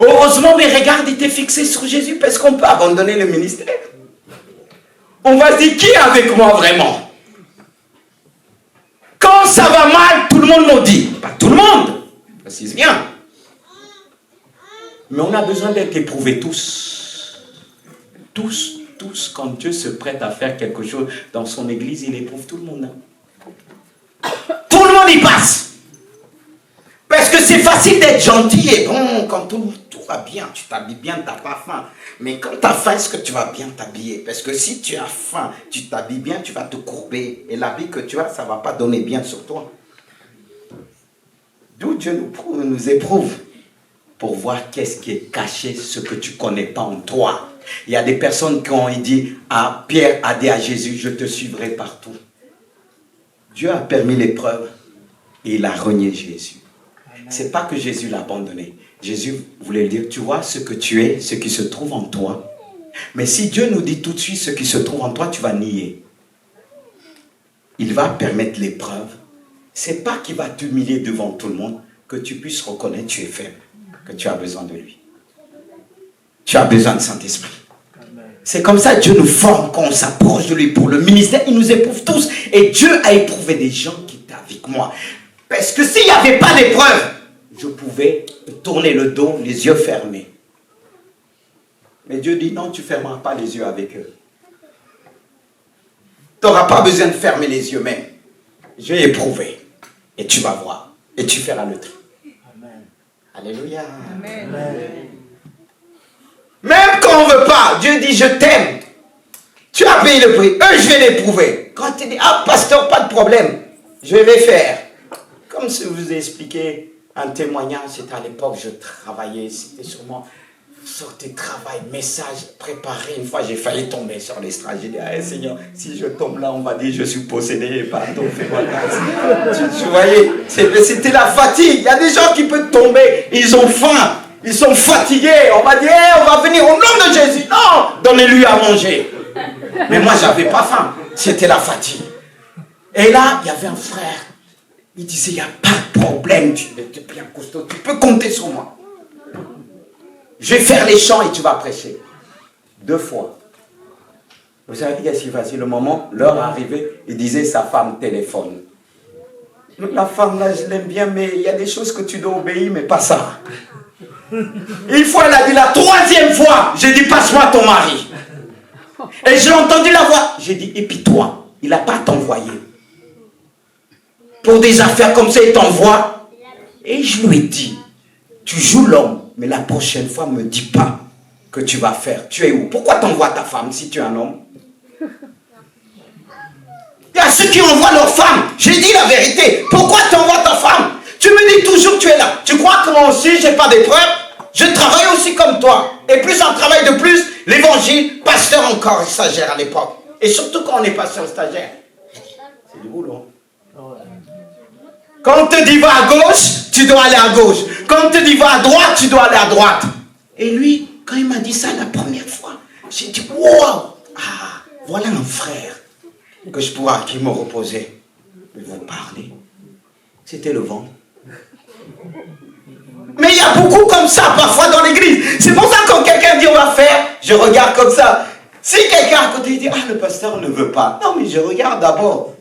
Heureusement, mes regards étaient fixés sur Jésus, parce qu'on peut abandonner le ministère. On va se dire, qui est avec moi vraiment? Quand ça va mal, tout le monde nous dit. Pas tout le monde, précise bien. Mais on a besoin d'être éprouvés tous. Tous, quand Dieu se prête à faire quelque chose dans son église, il éprouve tout le monde. Tout le monde y passe. Parce que c'est facile d'être gentil et bon, quand tout va bien, tu t'habilles bien, tu n'as pas faim. Mais quand tu as faim, est-ce que tu vas bien t'habiller? Parce que si tu as faim, tu t'habilles bien, tu vas te courber. Et l'habit que tu as, ça ne va pas donner bien sur toi. D'où Dieu nous éprouve pour voir qu'est-ce qui est caché, ce que tu ne connais pas en toi. Il y a des personnes qui ont dit, Pierre a dit à Jésus, je te suivrai partout. Dieu a permis l'épreuve et il a renié Jésus. Ce n'est pas que Jésus l'a abandonné. Jésus voulait dire, tu vois ce que tu es, ce qui se trouve en toi. Mais si Dieu nous dit tout de suite ce qui se trouve en toi, tu vas nier. Il va permettre l'épreuve. Ce n'est pas qu'il va t'humilier devant tout le monde, que tu puisses reconnaître que tu es faible, que tu as besoin de lui. Tu as besoin de Saint-Esprit. C'est comme ça que Dieu nous forme quand on s'approche de lui. Pour le ministère, il nous éprouve tous. Et Dieu a éprouvé des gens qui étaient avec moi. Parce que s'il n'y avait pas d'épreuve, je pouvais tourner le dos, les yeux fermés. Mais Dieu dit, non, tu ne fermeras pas les yeux avec eux. Tu n'auras pas besoin de fermer les yeux même. Je vais éprouver. Et tu vas voir. Et tu feras le tri. Amen. Alléluia. Amen. Amen. Même quand on ne veut pas, Dieu dit, je t'aime. Tu as payé le prix. Eux, je vais l'éprouver. Quand tu dis, pasteur, pas de problème. Je vais faire. Comme je vous ai expliqué un témoignage, c'était à l'époque, je travaillais, c'était sûrement sortie de travail, message préparé. Une fois, j'ai failli tomber sur l'estrade. J'ai dit, Seigneur, si je tombe là, on va dire, je suis possédé. Pardon, fais-moi grâce. Tu voyais, c'était la fatigue. Il y a des gens qui peuvent tomber, ils ont faim, ils sont fatigués. On va dire, on va venir au nom de Jésus. Non, donnez-lui à manger. Mais moi, je n'avais pas faim. C'était la fatigue. Et là, il y avait un frère. Il disait, il n'y a pas de problème, tu es bien costaud, tu peux compter sur moi. Je vais faire les chants et tu vas prêcher. 2 fois. Vous savez qu'est-ce qui s'est passé? Le moment, l'heure est arrivée, il disait, sa femme téléphone. La femme là, je l'aime bien, mais il y a des choses que tu dois obéir, mais pas ça. Une fois, elle a dit, la 3e fois, j'ai dit, passe-moi ton mari. Et j'ai entendu la voix. J'ai dit, et puis toi, il n'a pas t'envoyé. Pour des affaires comme ça, il t'envoie. Et je lui ai dit, tu joues l'homme, mais la prochaine fois, ne me dis pas que tu vas faire. Tu es où? Pourquoi t'envoies ta femme si tu es un homme? Il y a ceux qui envoient leur femme. J'ai dit la vérité. Pourquoi tu envoies ta femme? Tu me dis toujours que tu es là. Tu crois que moi aussi, je n'ai pas d'épreuve? Je travaille aussi comme toi. Et plus on travaille de plus, l'évangile, pasteur encore stagiaire à l'époque. Et surtout quand on est pasteur stagiaire. C'est du boulot. Quand on te dit va à gauche, tu dois aller à gauche. Quand on te dit va à droite, tu dois aller à droite. Et lui, quand il m'a dit ça la première fois, j'ai dit wow, voilà un frère que je pourrais, qui me reposait. Mais vous parlez, c'était le vent. Mais il y a beaucoup comme ça parfois dans l'église. C'est pour ça que quand quelqu'un dit on va faire, je regarde comme ça. Si quelqu'un à côté dit le pasteur ne veut pas. Non mais je regarde d'abord.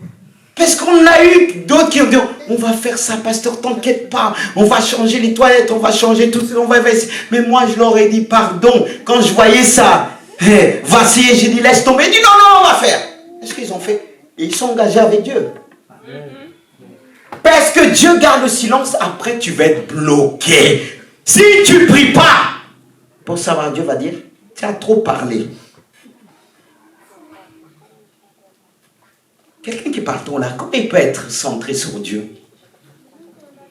Parce qu'on a eu d'autres qui ont dit, on va faire ça, pasteur, t'inquiète pas, on va changer les toilettes, on va changer tout ça, on va faire ça. Mais moi, je leur ai dit pardon. Quand je voyais ça, vaciller, j'ai dit, laisse tomber. Ils dit, non, non, on va faire. Qu'est-ce qu'ils ont fait? Et ils sont engagés avec Dieu. Parce que Dieu garde le silence, après tu vas être bloqué. Si tu ne pries pas, pour savoir, Dieu va dire, tu as trop parlé. Quelqu'un qui parle trop là, comment il peut être centré sur Dieu?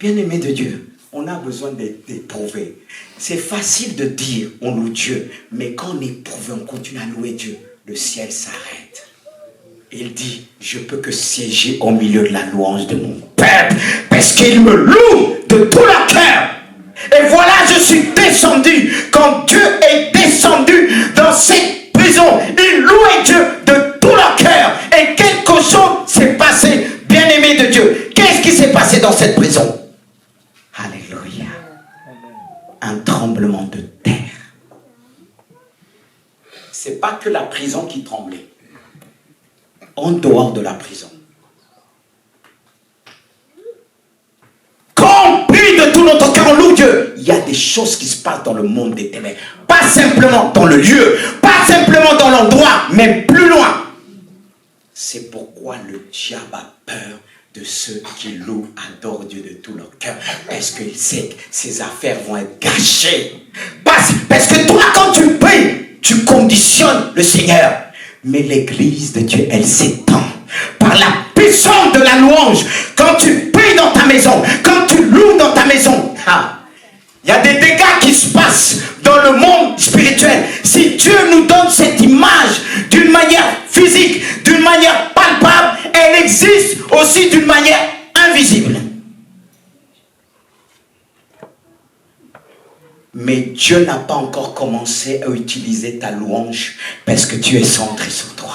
Bien-aimé de Dieu, on a besoin d'être éprouvé. C'est facile de dire, on loue Dieu, mais quand on est éprouvé, on continue à louer Dieu, le ciel s'arrête. Il dit, je peux que siéger au milieu de la louange de mon peuple, parce qu'il me loue de tout leur cœur. Et voilà, je suis descendu. Quand Dieu est descendu dans cette prison, il louait Dieu de tout leur cœur. Et quelque chose s'est passé, bien-aimé de Dieu. Qu'est-ce qui s'est passé dans cette prison? Alléluia. Un tremblement de terre. C'est pas que la prison qui tremblait. En dehors de la prison. Quand on prie de tout notre cœur, on loue Dieu. Il y a des choses qui se passent dans le monde des ténèbres. Pas simplement dans le lieu, pas simplement dans l'endroit, mais plus loin. C'est pourquoi le diable a peur de ceux qui louent, adorent Dieu de tout leur cœur. Parce qu'il sait que ses affaires vont être gâchées. Parce que toi, quand tu pries, tu conditionnes le Seigneur. Mais l'église de Dieu, elle s'étend par la puissance de la louange. Quand tu pries dans ta maison, quand tu loues dans ta maison, il y a des dégâts qui se passent dans le monde spirituel. Si Dieu nous donne cette image d'une manière physique, d'une manière palpable, elle existe aussi d'une manière invisible. Mais Dieu n'a pas encore commencé à utiliser ta louange parce que tu es centré sur toi.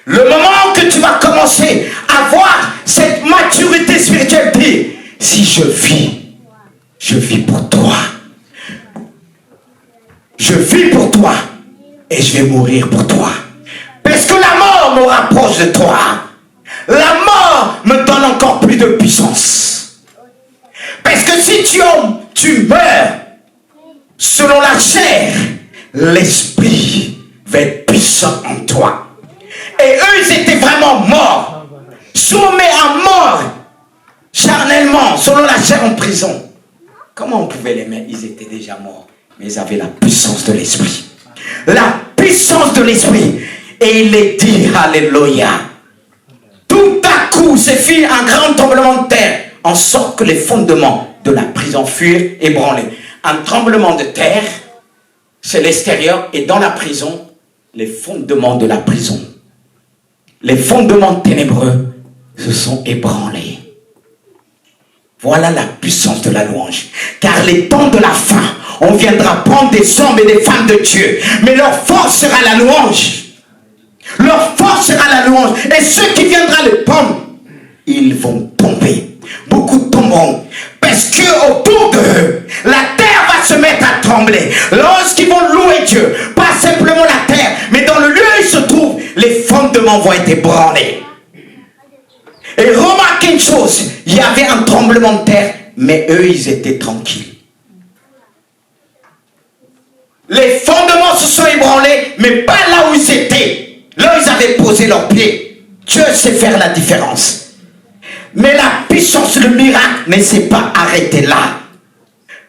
Le moment que tu vas commencer à voir cette maturité spirituelle, dire, si je vis pour toi. Je vis pour toi et je vais mourir pour toi. Parce que la mort me rapproche de toi. La mort me donne encore plus de puissance. Parce que si tu meurs selon la chair, l'esprit va être puissant en toi. Et eux, ils étaient vraiment morts. Soumis à mort, charnellement, selon la chair en prison. Comment on pouvait les mettre? Ils étaient déjà morts. Mais ils avaient la puissance de l'esprit. La puissance de l'esprit. Et il est dit, alléluia. Tout à coup, c'est fait un grand tremblement de terre. En sorte que les fondements de la prison furent ébranlés. Un tremblement de terre, c'est l'extérieur, et dans la prison, les fondements de la prison, les fondements ténébreux se sont ébranlés. Voilà la puissance de la louange. Car les temps de la fin, on viendra prendre des hommes et des femmes de Dieu, mais leur force sera la louange. Leur force sera la louange. Et ceux qui viendront les prendre, ils vont tomber. Beaucoup tomberont. Parce que autour d'eux, la terre va se mettre à trembler. Lorsqu'ils vont louer Dieu, pas simplement la terre, mais dans le lieu où ils se trouvent, les fondements vont être ébranlés. Et remarquez une chose, il y avait un tremblement de terre, mais eux, ils étaient tranquilles. Les fondements se sont ébranlés, mais pas là où ils étaient. Là où ils avaient posé leurs pieds. Dieu sait faire la différence. Mais la puissance, le miracle ne s'est pas arrêté là.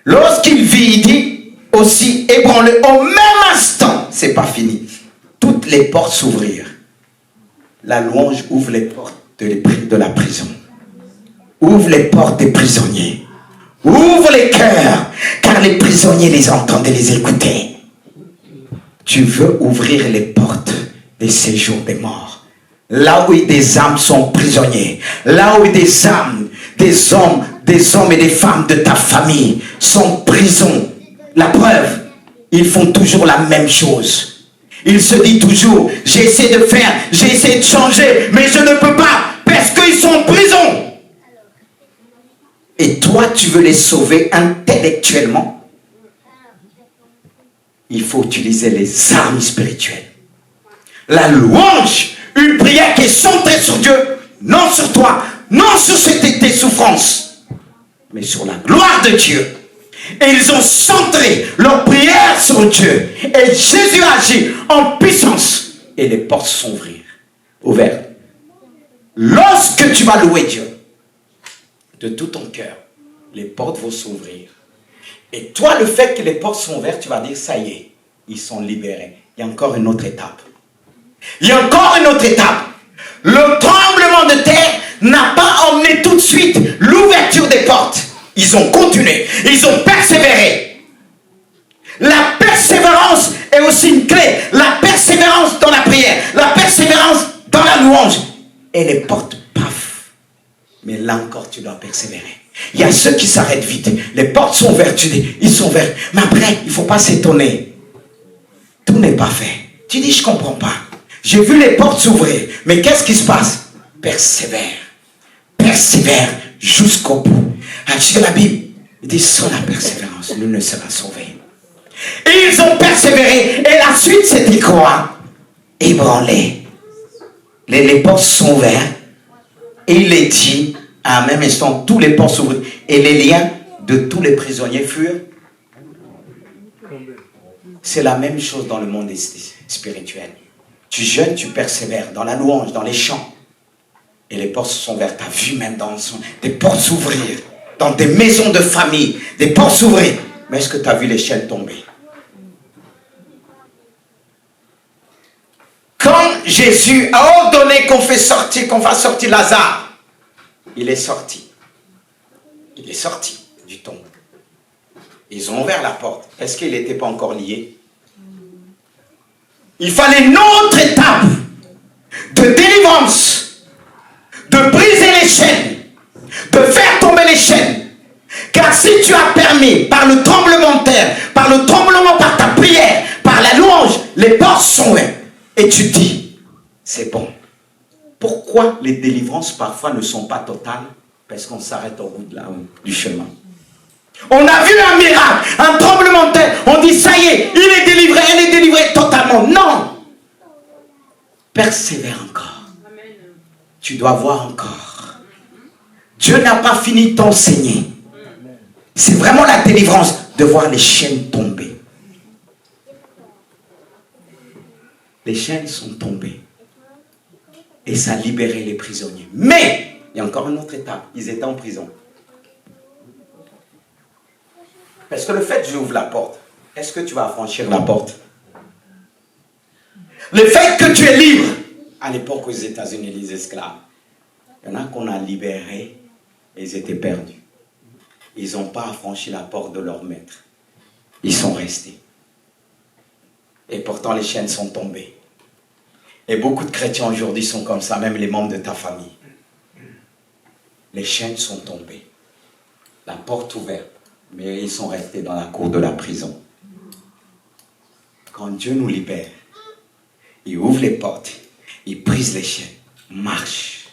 Lorsqu'il vit, il dit aussi ébranlé. Au même instant, c'est pas fini. Toutes les portes s'ouvrirent. La louange ouvre les portes de la prison. Ouvre les portes des prisonniers. Ouvre les cœurs, car les prisonniers les entendent et les écoutaient. Tu veux ouvrir les portes des séjours des morts. Là où des âmes sont prisonniers, là où des âmes, des hommes et des femmes de ta famille sont prison. La preuve, ils font toujours la même chose. Ils se disent toujours, j'ai essayé de faire, j'ai essayé de changer, mais je ne peux pas, parce qu'ils sont en prison. Et toi, tu veux les sauver intellectuellement. Il faut utiliser les armes spirituelles. La louange Une prière qui est centrée sur Dieu, non sur toi, non sur tes souffrances, mais sur la gloire de Dieu. Et ils ont centré leur prière sur Dieu. Et Jésus agit en puissance. Et les portes sont ouvertes. Lorsque tu vas louer Dieu, de tout ton cœur, les portes vont s'ouvrir. Et toi, le fait que les portes sont ouvertes, tu vas dire, ça y est, ils sont libérés. Il y a encore une autre étape. Il y a encore une autre étape. Le tremblement de terre n'a pas emmené tout de suite l'ouverture des portes. Ils ont continué. Ils ont persévéré. La persévérance est aussi une clé. La persévérance dans la prière. La persévérance dans la louange. Et les portes, paf. Mais là encore, tu dois persévérer. Il y a ceux qui s'arrêtent vite. Les portes sont ouvertes. Tu dis, ils sont ouverts. Mais après, il ne faut pas s'étonner. Tout n'est pas fait. Tu dis, je ne comprends pas. J'ai vu les portes s'ouvrir. Mais qu'est-ce qui se passe? Persévère. Persévère jusqu'au bout. Acheter la Bible. Il dit, sans la persévérance, nous ne serons sauvés. Et ils ont persévéré. Et la suite, c'était quoi? Ébranlé. Les portes sont ouvertes. Et il est dit, à un même instant, tous les portes s'ouvrent. Et les liens de tous les prisonniers furent. C'est la même chose dans le monde spirituel. Tu jeûnes, tu persévères dans la louange, dans les chants. Et les portes sont ouvertes. Tu as vu même dans des portes s'ouvrir. Dans des maisons de famille, des portes s'ouvrir. Mais est-ce que tu as vu les chaînes tomber? Quand Jésus a ordonné qu'on fasse sortir Lazare, il est sorti. Il est sorti du tombeau. Ils ont ouvert la porte. Est-ce qu'il n'était pas encore lié? Il fallait une autre étape de délivrance, de briser les chaînes, de faire tomber les chaînes. Car si tu as permis, par le tremblement de terre, par le tremblement, par ta prière, par la louange, les portes sont ouvertes. Et tu dis, c'est bon. Pourquoi les délivrances parfois ne sont pas totales? Parce qu'on s'arrête au bout du chemin. On a vu un miracle, un tremblement de terre. On dit, ça y est, il est délivré, elle est délivrée totalement. Non. Persévère encore. Amen. Tu dois voir encore. Dieu n'a pas fini de t'enseigner. C'est vraiment la délivrance de voir les chaînes tomber. Les chaînes sont tombées. Et ça a libéré les prisonniers. Mais, il y a encore une autre étape. Ils étaient en prison. Parce que le fait que j'ouvre la porte, est-ce que tu vas franchir la porte? Le fait que tu es libre. À l'époque aux États-Unis, les esclaves, il y en a qu'on a libérés et ils étaient perdus. Ils n'ont pas franchi la porte de leur maître. Ils sont restés. Et pourtant les chaînes sont tombées. Et beaucoup de chrétiens aujourd'hui sont comme ça, même les membres de ta famille. Les chaînes sont tombées. La porte ouverte. Mais ils sont restés dans la cour de la prison. Quand Dieu nous libère, il ouvre les portes, il brise les chaînes, marche,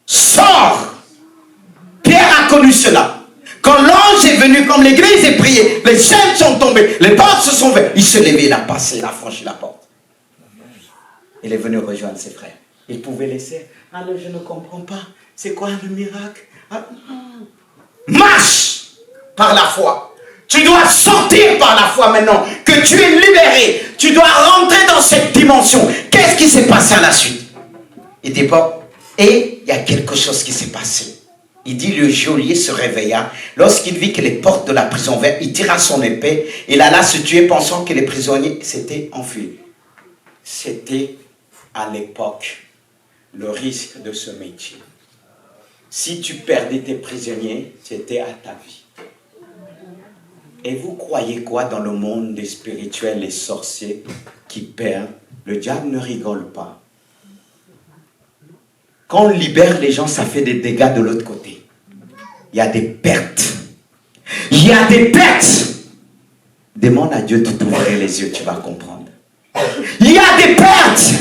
sors. Pierre a connu cela. Quand l'ange est venu, comme l'église est priée, les chaînes sont tombées, les portes se sont ouvertes. Il se levait, il a passé, il a franchi la porte. Il est venu rejoindre ses frères. Il pouvait laisser. Alors je ne comprends pas. C'est quoi le miracle? Marche par la foi. Tu dois sortir par la foi maintenant. Que tu es libéré. Tu dois rentrer dans cette dimension. Qu'est-ce qui s'est passé à la suite? Il dit bon. Et il y a quelque chose qui s'est passé. Il dit le geôlier se réveilla. Lorsqu'il vit que les portes de la prison ouvertes, il tira son épée. Il alla se tuer pensant que les prisonniers s'étaient enfuis. C'était à l'époque le risque de ce métier. Si tu perdais tes prisonniers, c'était à ta vie. Et vous croyez quoi dans le monde des spirituels, les sorciers qui perdent? Le diable ne rigole pas. Quand on libère les gens, ça fait des dégâts de l'autre côté. Il y a des pertes. Il y a des pertes. Demande à Dieu de t'ouvrir les yeux, tu vas comprendre. Il y a des pertes.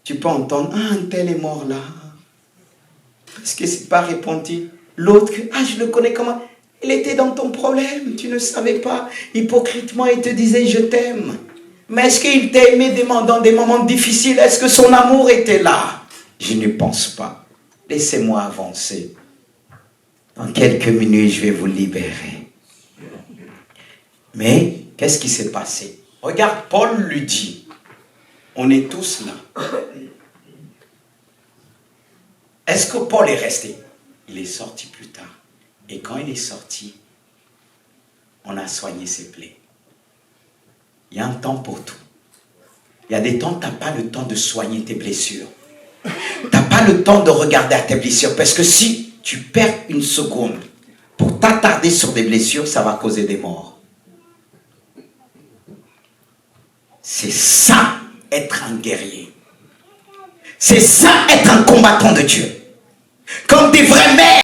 Tu peux entendre, un tel est mort là. Parce que c'est pas répondu. L'autre, je le connais comment? Il était dans ton problème, tu ne savais pas. Hypocritement, il te disait, je t'aime. Mais est-ce qu'il t'a aimé dans des moments difficiles? Est-ce que son amour était là? Je ne pense pas. Laissez-moi avancer. Dans quelques minutes, je vais vous libérer. Mais, qu'est-ce qui s'est passé? Regarde, Paul lui dit, on est tous là. Est-ce que Paul est resté? Il est sorti plus tard. Et quand il est sorti, on a soigné ses plaies. Il y a un temps pour tout. Il y a des temps, tu n'as pas le temps de soigner tes blessures. Tu n'as pas le temps de regarder à tes blessures. Parce que si tu perds une seconde pour t'attarder sur des blessures, ça va causer des morts. C'est ça, être un guerrier. C'est ça, être un combattant de Dieu. Comme des vrais mères.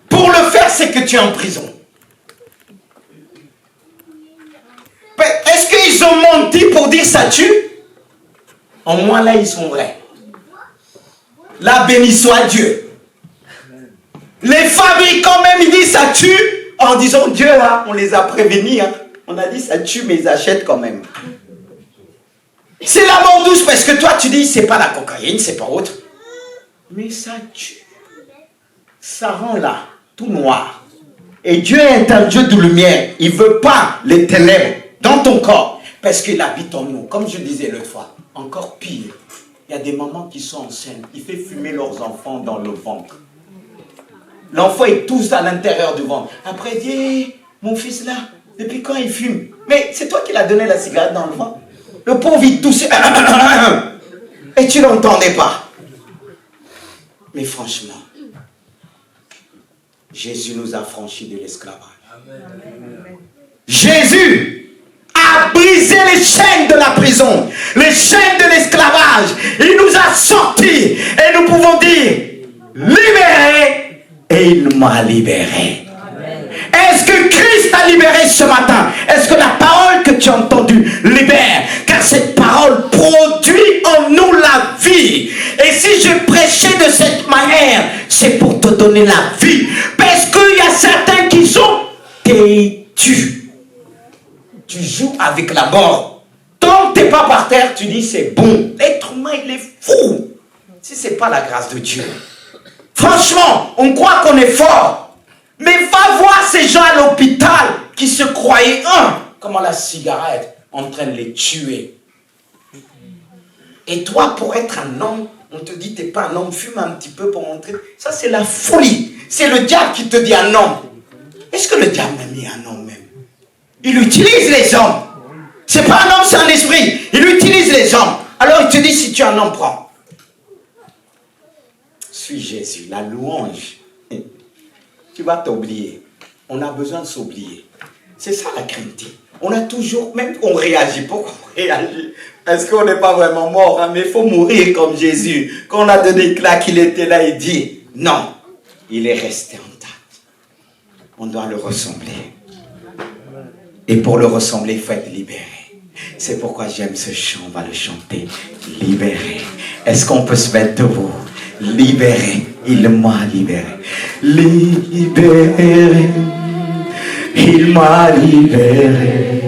Pour le faire, c'est que tu es en prison. Est-ce qu'ils ont menti pour dire ça tue? En moins là, ils sont vrais. Là, béni soit Dieu. Les fabricants même, ils disent ça tue. En disant Dieu, là, on les a prévenus. Hein. On a dit ça tue, mais ils achètent quand même. C'est la mort douce parce que toi, tu dis, c'est pas la cocaïne, c'est pas autre. Mais ça tue. Ça rend là, tout noir. Et Dieu est un Dieu de lumière. Il ne veut pas les ténèbres dans ton corps. Parce qu'il habite en nous. Comme je disais l'autre fois, encore pire. Il y a des mamans qui sont enceintes. Ils font fumer leurs enfants dans le ventre. L'enfant est tous à l'intérieur du ventre. Après, il dit, hey, mon fils là, depuis quand il fume? Mais c'est toi qui l'as donné la cigarette dans le ventre. Le pauvre, il tousse. Et tu l'entendais pas. Mais franchement, Jésus nous a franchis de l'esclavage. Jésus a brisé les chaînes de la prison, les chaînes de l'esclavage. Il nous a sortis et nous pouvons dire, libéré, et il m'a libéré. Est-ce que Christ a libéré ce matin? Est-ce que la parole que tu as entendue libère? Car cette parole produit en nous la vie. Et si je prêchais de cette manière, c'est pour te donner la vie. Parce qu'il y a certains qui sont têtus. Tu joues avec la mort. Tant que tu n'es pas par terre, tu dis c'est bon. L'être humain, il est fou. Si ce n'est pas la grâce de Dieu. Franchement, on croit qu'on est fort. Mais va voir ces gens à l'hôpital qui se croyaient comment la cigarette en train de les tuer. Et toi, pour être un homme, on te dit t'es pas un homme, fume un petit peu pour montrer. Ça, c'est la folie. C'est le diable qui te dit un homme. Est-ce que le diable m'a mis un homme même? Il utilise les hommes. C'est pas un homme, c'est un esprit. Il utilise les hommes. Alors il te dit si tu es un homme, prends. Suis Jésus, la louange. Tu vas t'oublier. On a besoin de s'oublier. C'est ça la crainte. On a toujours, même qu'on réagit, pourquoi on réagit? Parce qu'on n'est pas vraiment mort, hein, mais il faut mourir comme Jésus. Quand on a donné le claque, il était là, il dit, non, il est resté intact. On doit le ressembler. Et pour le ressembler, il faut être libéré. C'est pourquoi j'aime ce chant, on va le chanter. Libéré. Est-ce qu'on peut se mettre debout? Libéré. Il m'a libéré. Libéré. Il m'a libéré.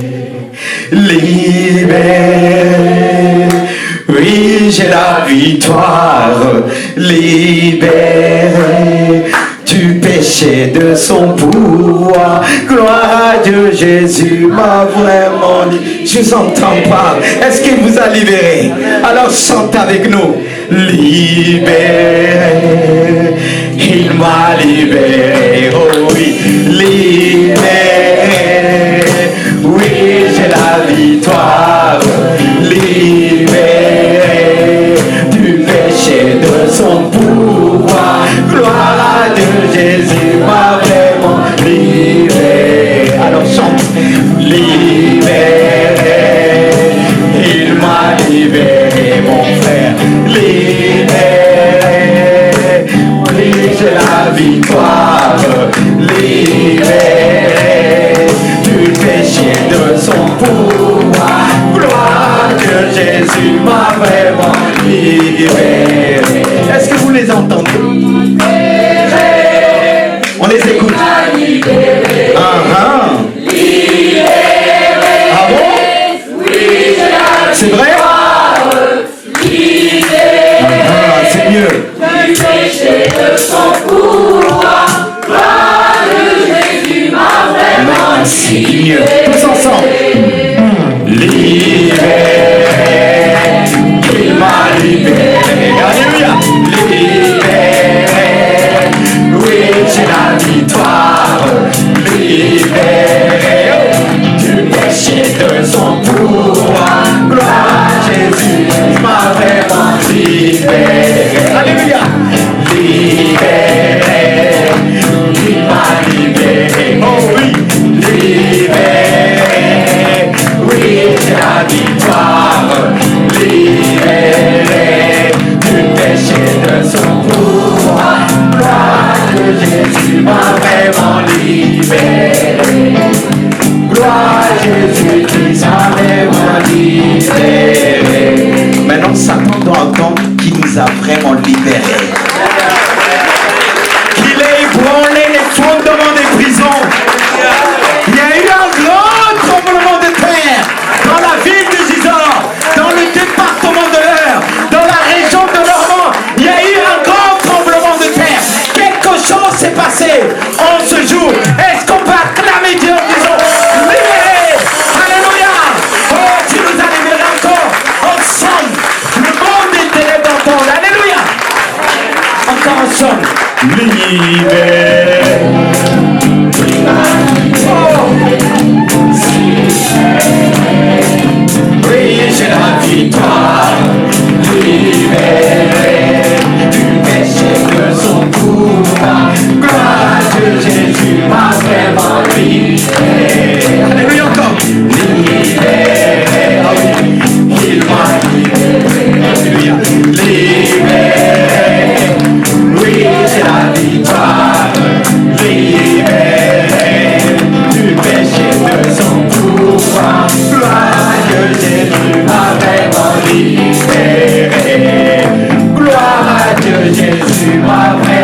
Libéré. Oui, j'ai la victoire. Libéré. Du péché de son pouvoir. Gloire à Dieu, Jésus m'a vraiment dit. Je vous entends pas. Est-ce qu'il vous a libéré? Alors chante avec nous. Libéré. Il m'a libéré. Oh oui, libéré. Oui, j'ai la victoire. Libéré. Du péché de son pouvoir. Gloire à Dieu, Jésus m'a vraiment libéré. Alors chante. Libéré. Il m'a libéré, mon frère. Libéré. Oui, j'ai la victoire. Libéré. Du péché de son pouvoir. Gloire à Dieu, Jésus m'a vraiment libéré. Est-ce que vous les entendez? On les écoute. Ah bon? Oui. vraiment libéré. Qu'il ait ébranlé les fondements des prisons. Il y a eu un grand tremblement de terre dans la ville de Gisors, dans le département de l'Eure, dans la région de Normand. Il y a eu un grand tremblement de terre. Quelque chose s'est passé en ce jour. Est-ce qu'on peut acclamer Dieu en disant libéré? Alléluia! Oh, tu nous as libérés encore ensemble. Le monde des ténèbres entend. Alléluia! Encore ensemble. Libéré. Oui, j'ai la victoire, libéré du péché de son pouvoir. Gloire à Dieu, Jésus m'a vraiment libéré. Alléluia encore. Libéré, oh oui, il m'a libéré. Alléluia. Libéré, oui, j'ai la victoire, libéré du péché de son pouvoir. Gloire à Dieu, Jésus m'a vraiment libéré. Gloire à Dieu, Jésus m'a vraiment